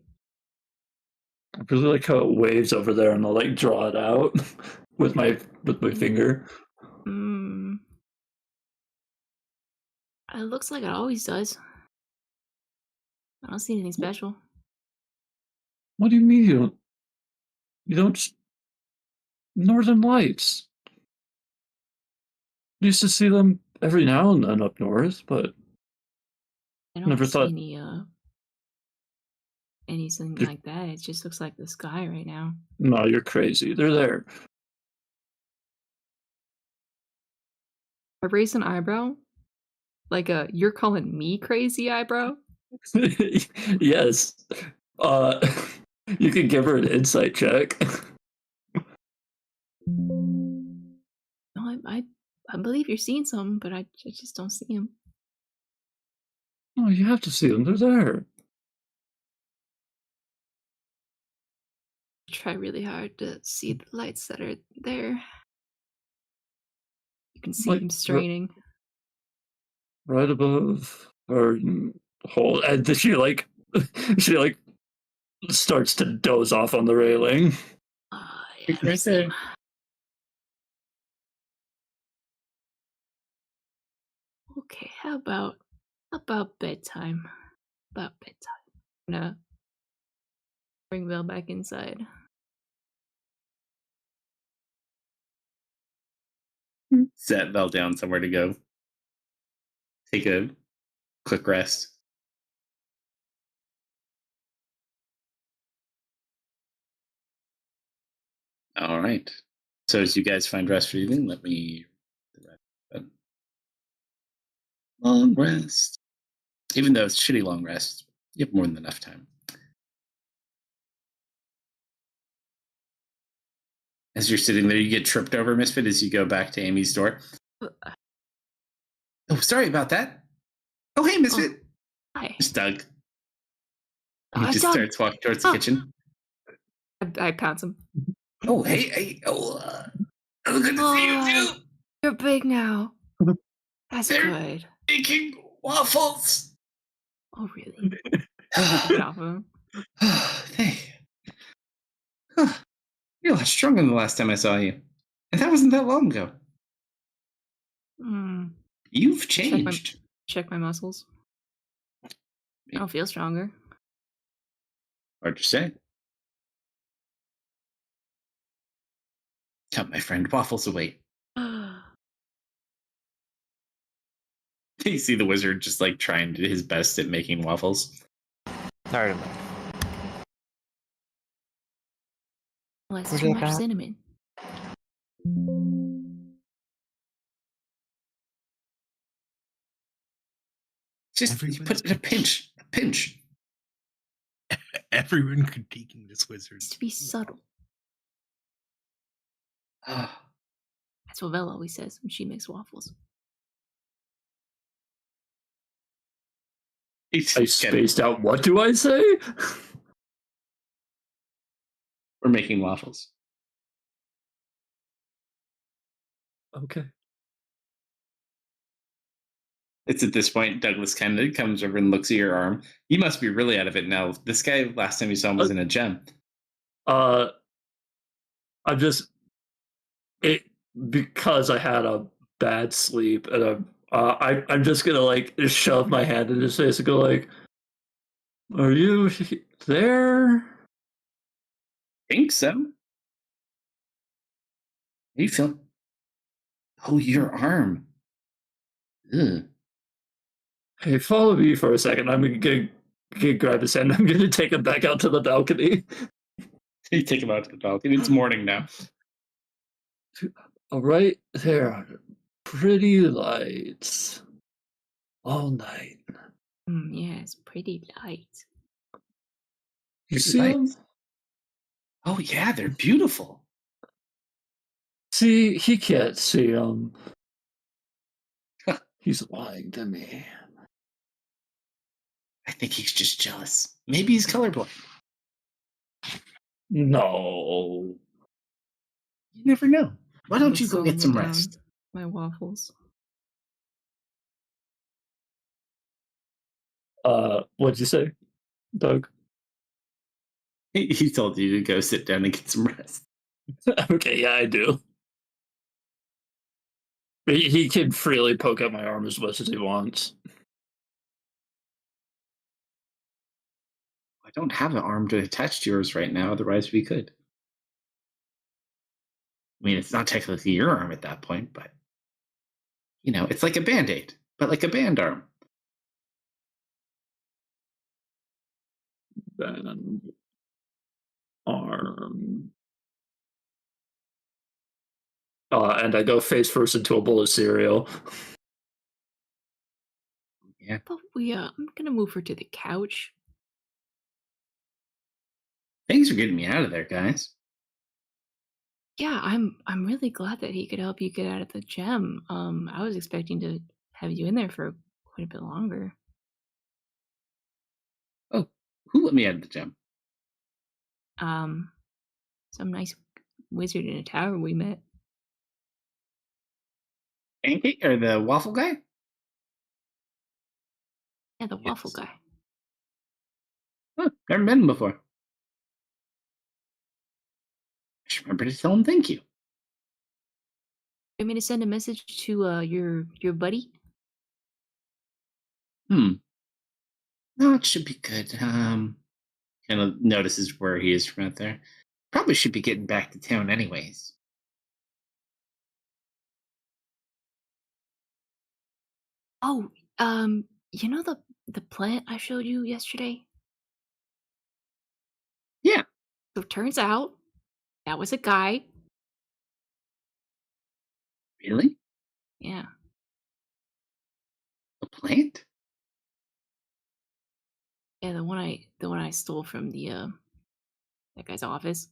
I really like how it waves over there, and I'll like draw it out with my finger. It looks like it always does. I don't see anything special. What do you mean you don't Northern Lights? I used to see them every now and then up north, but I don't never see thought anything like that. It just looks like the sky right now. No, you're crazy. They're there. I raised an eyebrow, like you're calling me crazy eyebrow. Yes. You can give her an insight check. No, I believe you're seeing something, but I just don't see him. Oh, you have to see them. They're there. I try really hard to see the lights that are there. You can see him straining. Right above her hole. And then she starts to doze off on the railing. Yeah, right there. Okay, how about bedtime? About bedtime. I'm gonna bring Vel back inside. Set Vel down somewhere to go. Take a quick rest. All right. So as you guys find rest for the evening, let me long rest. Even though it's shitty long rest, you have more than enough time. As you're sitting there, you get tripped over, Misfit, as you go back to Amy's door. Oh, sorry about that. Oh, hey, Misfit. Hi. It's Doug. He just Doug. starts walking towards the kitchen. I pounce him. Oh, hey. Oh, good to see you Oh, too. you're big now. That's They're good. making waffles. Oh, really? Take it off of him. Thank you. Huh. You're a lot stronger than the last time I saw you. And that wasn't that long ago. Hmm. You've Check my changed. check my muscles. I don't feel stronger. Hard to say. Tell my friend waffles await. You see the wizard just like trying to do his best at making waffles. Certainly. Well, that's Would too you much like that? cinnamon. Just you Everyone's put a pinch. A pinch. Everyone critiquing this wizard. It's to be subtle. Ah, That's what Bella always says when she makes waffles. he's I getting- spaced out. What do I say? We're making waffles. Okay. It's at this point Douglas kind of comes over and looks at your arm. You must be really out of it now. This guy, last time you saw him, was in a gem. I'm just it because I had a bad sleep, and I'm just gonna like shove my hand in his face and go like, "Are you there?" Think so. How you feel? Oh, your arm. Ugh. Hey, follow me for a second. I'm gonna grab his hand. I'm gonna take him back out to the balcony. You take him out to the balcony. It's morning now. All right, there are pretty lights all night. Yeah, it's pretty light. You Pretty see them? lights. Oh yeah, they're beautiful. See, he can't see them. He's lying to me. I think he's just jealous. Maybe he's colorblind. No. You never know. Why don't Looks you go get solemnly some down rest? My waffles. What'd you say, Doug? He told you to go sit down and get some rest. Okay, yeah, I do. He can freely poke at my arm as much as he wants. I don't have an arm to attach to yours right now, otherwise we could. I mean, it's not technically your arm at that point, but you know, it's like a band-aid, but like a band arm. Then arm. And I go face first into a bowl of cereal. Yeah. But I'm gonna move her to the couch. Thanks for getting me out of there, guys. Yeah, I'm really glad that he could help you get out of the gem. I was expecting to have you in there for quite a bit longer. Oh, who let me out of the gem? Some nice wizard in a tower we met. Pancake or the waffle guy? Yeah, the waffle Yes. guy. Huh, never met him before. I should remember to tell him thank you. Want me to send a message to your buddy? No, it should be good. Kind of notices where he is from out there. Probably should be getting back to town anyways. Oh, you know the plant I showed you yesterday? Yeah. So it turns out that was a guy. Really? Yeah. A plant? Yeah, the one I stole from the that guy's office.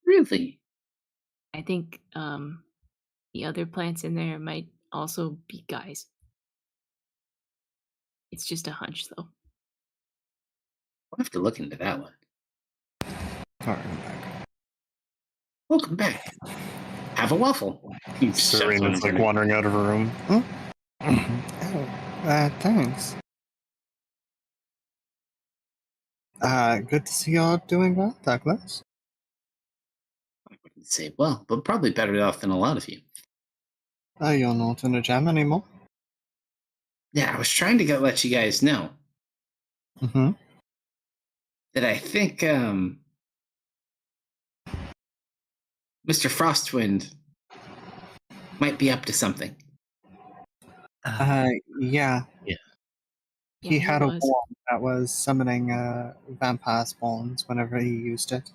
Really? I think the other plants in there might also be guys. It's just a hunch though. I'll have to look into that one. Alright, I'm back. Welcome back. Have a waffle. He shoves one in Serena's front like of wandering out of her room. Hmm? Oh, thanks. Good to see you're doing well, Douglas. I wouldn't say well, but probably better off than a lot of you. You're not in a jam anymore? Yeah, I was trying to let you guys know Mm-hmm. that I think Mr. Frostwind might be up to something. Yeah. Yeah, He had a was. wand that was summoning vampire spawns whenever he used it.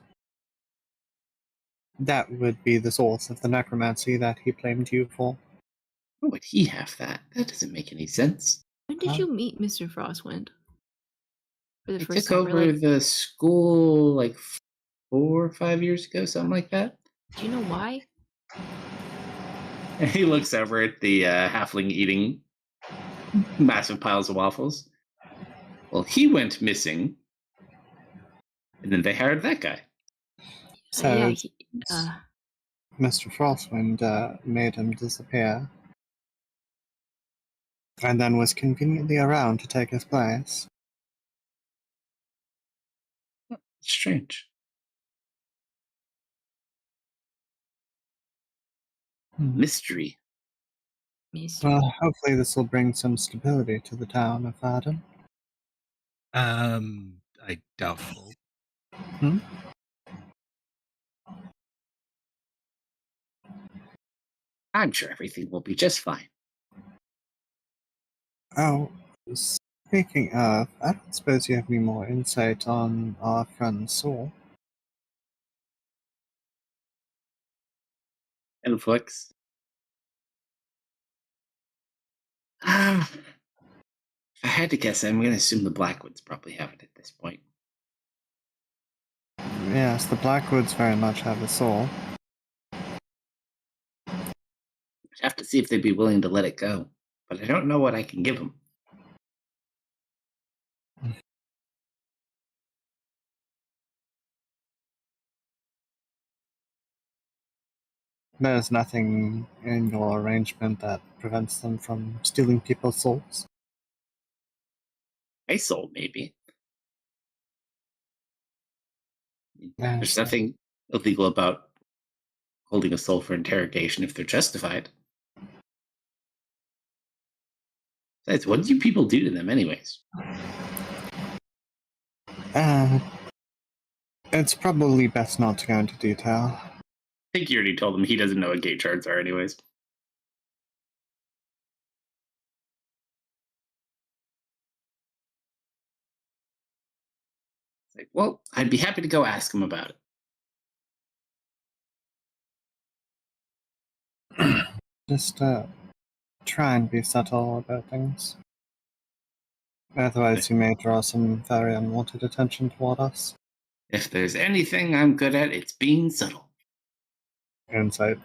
That would be the source of the necromancy that he blamed you for. Why would he have that? That doesn't make any sense. When did you meet Mr. Frostwind? For the I first took time, over the school like 4 or 5 years ago, something like that. do you know why? And he looks over at the halfling eating massive piles of waffles. Well, he went missing, and then they hired that guy. So Yeah, Mr. Frostwind made him disappear, and then was conveniently around to take his place. Strange. Mystery. Well, hopefully this will bring some stability to the town of Varden. I doubtful. I'm sure everything will be just fine. Oh, speaking of, I don't suppose you have any more insight on our friend Saul. Influx. If I had to guess, I'm going to assume the Blackwoods probably have it at this point. Yes, the Blackwoods very much have a soul. I'd have to see if they'd be willing to let it go, but I don't know what I can give them. There's nothing in your arrangement that prevents them from stealing people's souls. My soul, maybe. Yes. There's nothing illegal about holding a soul for interrogation if they're justified. Besides, what do you people do to them, anyways? It's probably best not to go into detail. I think you already told him he doesn't know what gate charts are, anyways. It's like, well, I'd be happy to go ask him about it. Just try and be subtle about things. Otherwise, you may draw some very unwanted attention toward us. If there's anything I'm good at, it's being subtle. Insight.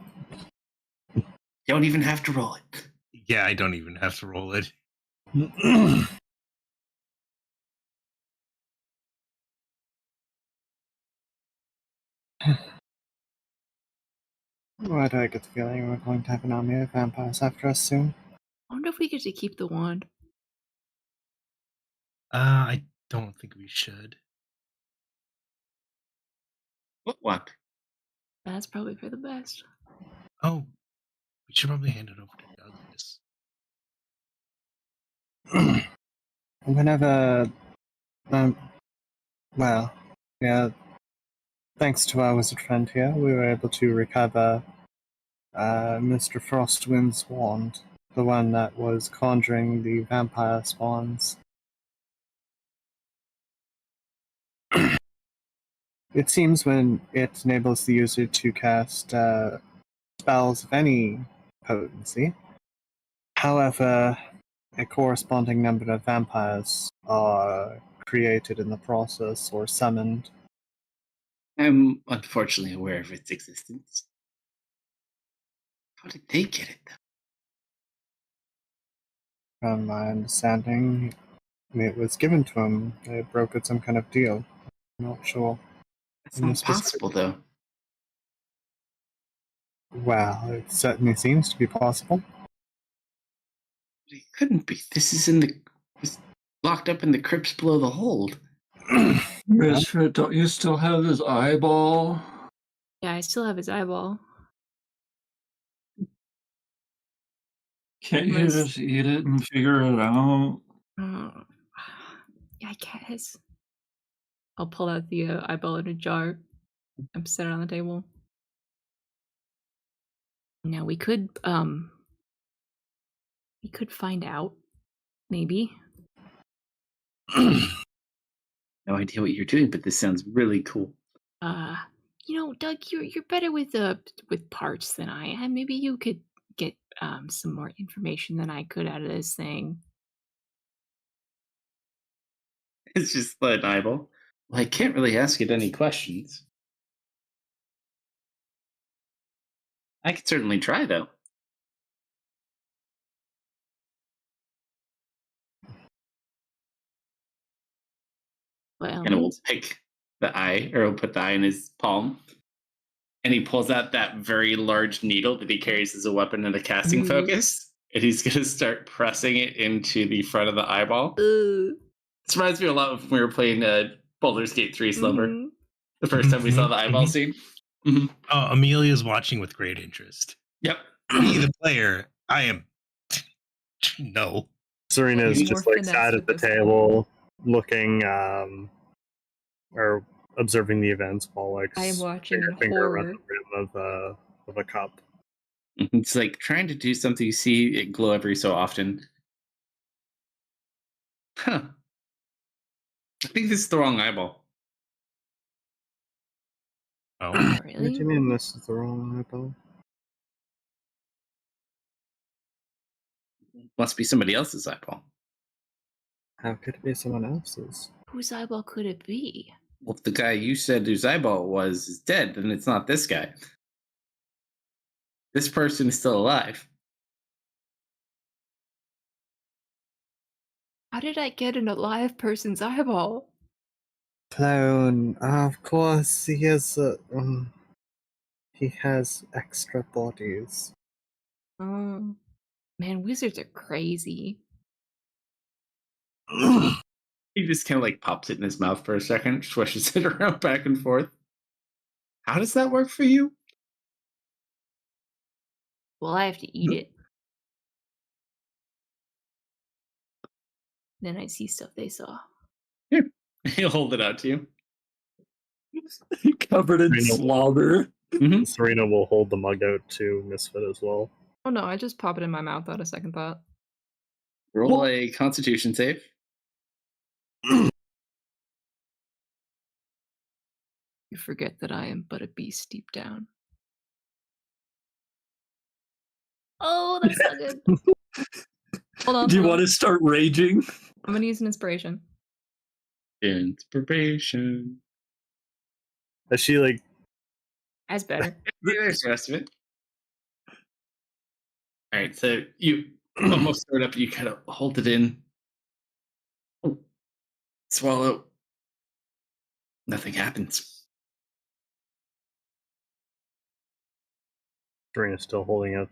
Don't even have to roll it. Yeah, I don't even have to roll it. Why do I get the feeling we're going to have an army of vampires after us soon? I wonder if we get to keep the wand. I don't think we should. What? That's probably for the best. Oh, we should probably hand it over to Douglas. Whenever, well, yeah, thanks to our wizard friend here, we were able to recover Mr. Frostwind's wand, the one that was conjuring the vampire spawns. It seems when it enables the user to cast spells of any potency. However, a corresponding number of vampires are created in the process or summoned. I'm unfortunately aware of its existence. How did they get it, though? From my understanding, it was given to him. They brokered some kind of deal. I'm not sure. That's not possible, though. Well, it certainly seems to be possible. It couldn't be. This is it's locked up in the crypts below the hold. Misfit, don't you still have his eyeball? Yeah, I still have his eyeball. Can't you Miss- just eat it and figure it out? Uh, yeah, I guess. I'll pull out the eyeball in a jar and set it on the table. Now we could find out, maybe. No idea what you're doing, but this sounds really cool. Doug, you're better with parts than I am. Maybe you could get some more information than I could out of this thing. It's just an eyeball. Well, I can't really ask it any questions. I could certainly try, though. Well, And we'll pick the eye, or we'll put the eye in his palm. And he pulls out that very large needle that he carries as a weapon and a casting focus. And he's going to start pressing it into the front of the eyeball. This reminds me a lot of when we were playing Baldur's Gate 3 Slumber. The first time we saw the eyeball scene. Oh, Amelia's watching with great interest. Yep. Me, the player, I am. No. Serena's More just like finesse sat with at the this table, looking or observing the events while like I am watching in finger around horror. the rim of a cup. It's like trying to do something. You see it glow every so often. Huh. I think this is the wrong eyeball. Oh. What Really? do you mean this is the wrong eyeball? Must be somebody else's eyeball. How could it be someone else's? Whose eyeball could it be? Well, if the guy you said whose eyeball it was is dead, then it's not this guy. This person is still alive. How did I get an alive person's eyeball? Clone, of course he has he has extra bodies. Oh, man, wizards are crazy. He just kind of like pops it in his mouth for a second, swishes it around back and forth. How does that work for you? Well, I have to eat it. Then I see stuff they saw. Here. He'll hold it out to you. Covered in Serena- slobber. Serena will hold the mug out to Misfit as well. Oh no, I just pop it in my mouth out of second thought. Roll a Constitution save. You forget that I am but a beast deep down. Oh, that's not good. Hold on. Do you hold on. want to start raging? I'm gonna use an inspiration. Inspiration. Is she like That's better. There's the rest of it. All right, so you almost throw it up. You kind of hold it in. Swallow. Nothing happens. Serena's still holding out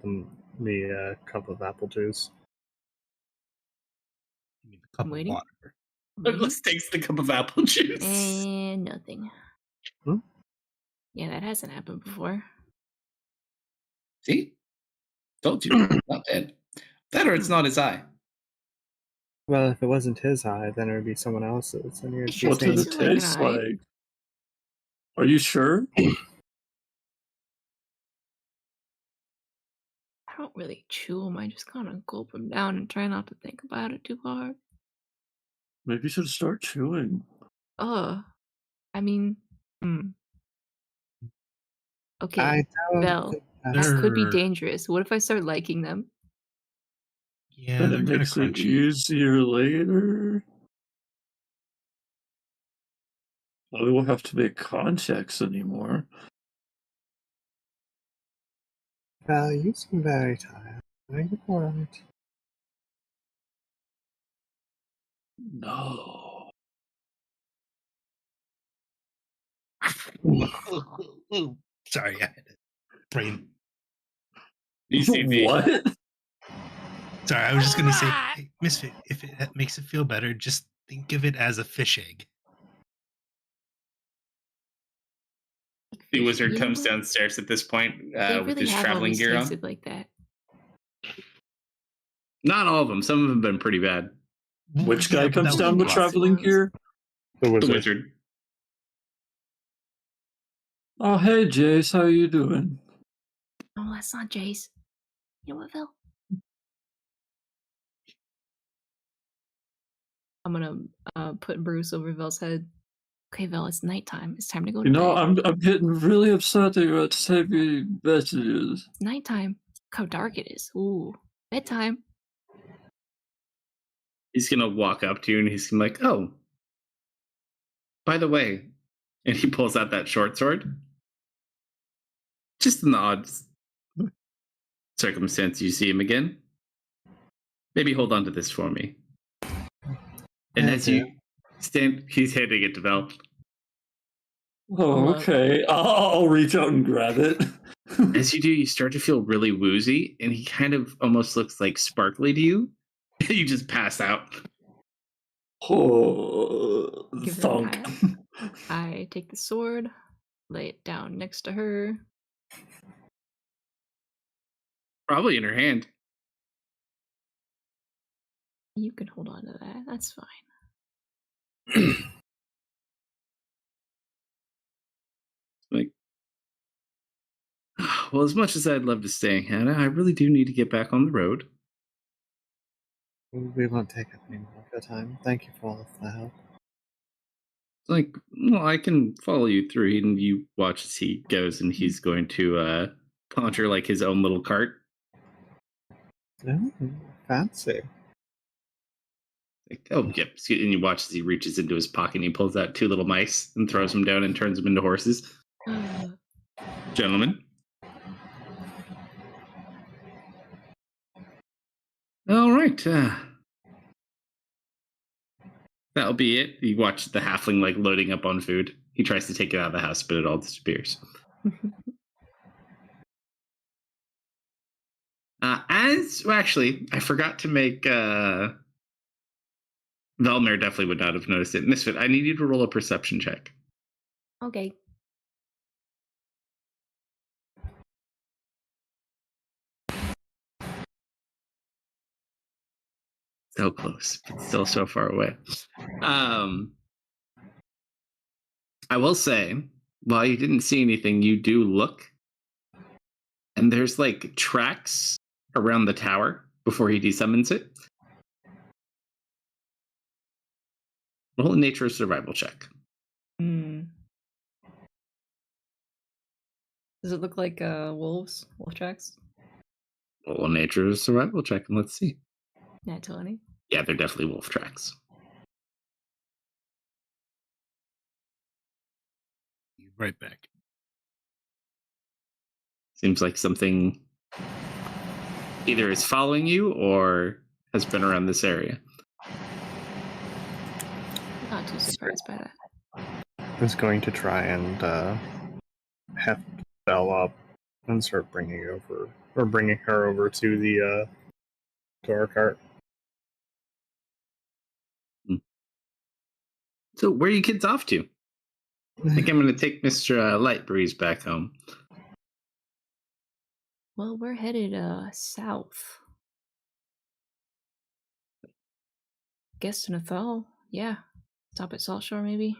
the cup of apple juice? You mean the cup of Waiting. water. Douglas takes the cup of apple juice. And nothing. Hmm? Yeah, that hasn't happened before. See? Told you. Not dead. That or it's not his eye. Well, if it wasn't his eye, then it would be someone else's. And you're It sure What saying- does it tastes like an taste eye. like? Are you sure? I don't really chew them. I just kind of gulp them down and try not to think about it too hard. Maybe you should start chewing. I mean, okay, I don't Belle, think that that's could be They're- dangerous. What if I start liking them? Yeah, And they're it kind of makes it crunchy. easier later. Well, we won't have to make contacts anymore. Well, you seem very tired. Are you alright? No. Sorry, I had a brain You see the What? Sorry, I was just gonna say, hey, Misfit, if it makes it feel better, just think of it as a fish egg. the wizard You know comes what? downstairs at this point They with really his have traveling always gear on. tasted like that. Not all of them. Some of them have been pretty bad. Which Yeah, guy but comes that down was with rough. traveling gear? The The wizard. wizard. Oh, hey, Jace, how you doing? Oh, that's not Jace. You know what, Vel? I'm gonna put Bruce over Vel's head. Okay, Vel, it's nighttime. It's time to go to You know, bed. I'm getting really upset that you're typing messages. It's nighttime. Look how dark it is. Ooh, bedtime. He's gonna walk up to you and he's gonna be like, "Oh, by the way," and he pulls out that short sword. Just in the odd circumstance you see him again, maybe hold on to this for me. And Yeah, as you stand, he's handing it to Vel. Oh, okay. I'll reach out and grab it. As you do, you start to feel really woozy, and he kind of almost looks like sparkly to you. You just pass out. Oh, Give her a thunk. pat. I take the sword, lay it down next to her. Probably in her hand. You can hold on to that. That's fine. Like, well, as much as I'd love to stay, Hannah, I really do need to get back on the road. We won't take up any more of your time. Thank you for all of the help. Like, well, I can follow you through, and you watch as he goes, and he's going to conjure like his own little cart. Oh, fancy. Like, oh, yep. And you watch as he reaches into his pocket and he pulls out 2 little mice and throws them down and turns them into horses. Gentlemen. All right. That'll be it. You watch the halfling like loading up on food. He tries to take it out of the house, but it all disappears. Actually, I forgot to make Velmer definitely would not have noticed it. Misfit, I need you to roll a perception check. Okay. So close, but still so far away. I will say, while you didn't see anything, you do look, and there's like tracks around the tower before he desummons it. Roll a nature survival check. Hmm. Does it look like wolves? Wolf tracks? Roll a nature survival check, and let's see. Nat 20. Yeah, they're definitely wolf tracks. Right back. Seems like something either is following you or has been around this area. Not too surprised by that. I was going to try and heft Belle up and start bringing her over to our cart. So, where are you kids off to? I think I'm going to take Mr. Lightbreeze back home. Well, we're headed south. Guess to Nathal. Yeah. Stop at Salt Shore, maybe.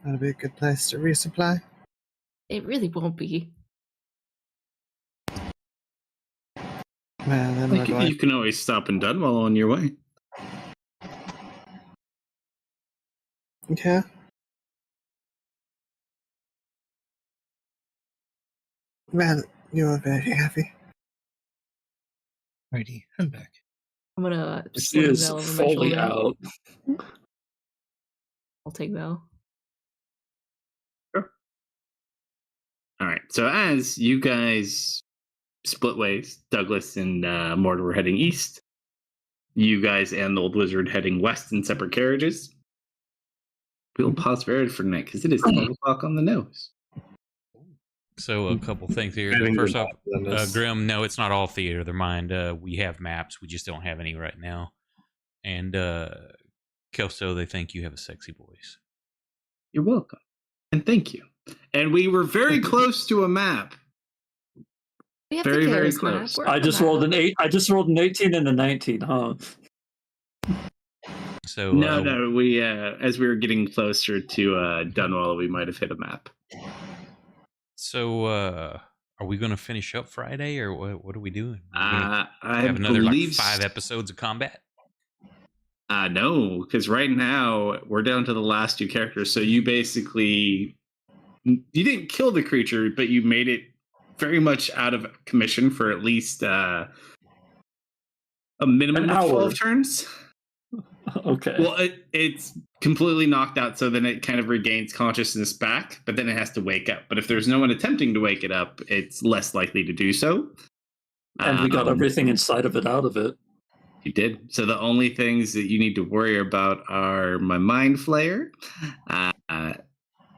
That'll be a good place to resupply. It really won't be. Man, then we're going. You can always stop in Dunwall on your way. Yeah. Man, you are very happy. Righty, I'm back. I'm gonna She sling is Vel over my fully shoulder. out. I'll take Vel. All right. So as you guys split ways, Douglas and Mortar were heading east. You guys and the old wizard heading west in separate carriages. We'll pause for tonight because it is 12 o'clock on the nose. So a couple things here. Getting First the off, map then is- Grim, no, it's not all theater of the mind. We have maps. We just don't have any right now. And Kelso, they think you have a sexy voice. You're welcome. And thank you. And we were very close to a map. We have Very, the very chaos map. close. We're I on the just map. rolled an 8. I just rolled an 18 and a 19, huh? So No, we as we were getting closer to Dunwall, we might have hit a map. So are we going to finish up Friday, or what are we doing? Are we gonna I have another like believe 5 episodes of combat? No, because right now we're down to the last 2 characters. So you basically you didn't kill the creature, but you made it very much out of commission for at least a minimum An of hour. 12 turns. Okay. Well, it's completely knocked out, so then it kind of regains consciousness back, but then it has to wake up. But if there's no one attempting to wake it up, it's less likely to do so. And we got everything inside of it out of it. You did. So the only things that you need to worry about are my mind flayer,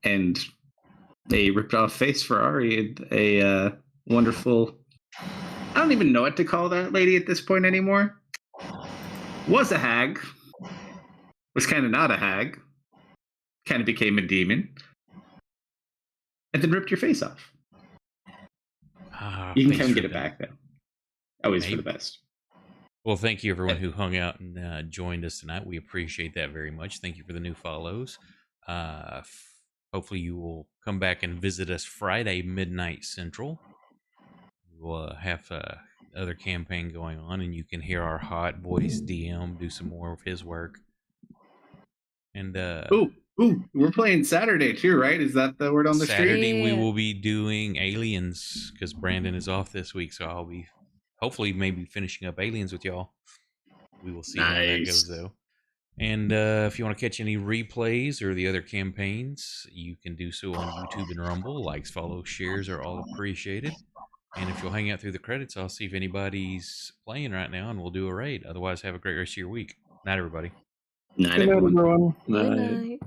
and a ripped off face for Ari, a wonderful. I don't even know what to call that lady at this point anymore. Was a hag. Was kind of not a hag. Kind of became a demon. And then ripped your face off. You can Thanks kind of for get it that. back though. Always for Maybe. the best. Well, thank you everyone who hung out and joined us tonight. We appreciate that very much. Thank you for the new follows. Hopefully you will come back and visit us Friday midnight Central. We'll have other campaign going on, and you can hear our hot voice DM do some more of his work. And Ooh, we're playing Saturday too, right? Is that the word on the street? Saturday we Yeah. will be doing Aliens because Brandon is off this week, so I'll be hopefully maybe finishing up Aliens with y'all. We will see how that Nice. goes though. And if you want to catch any replays or the other campaigns, you can do so on YouTube and Rumble. Likes, follows, shares are all appreciated. And if you'll hang out through the credits, I'll see if anybody's playing right now, and we'll do a raid. Otherwise, have a great rest of your week. Night, everybody. Night, Good night, everyone. everyone. Good Night. night.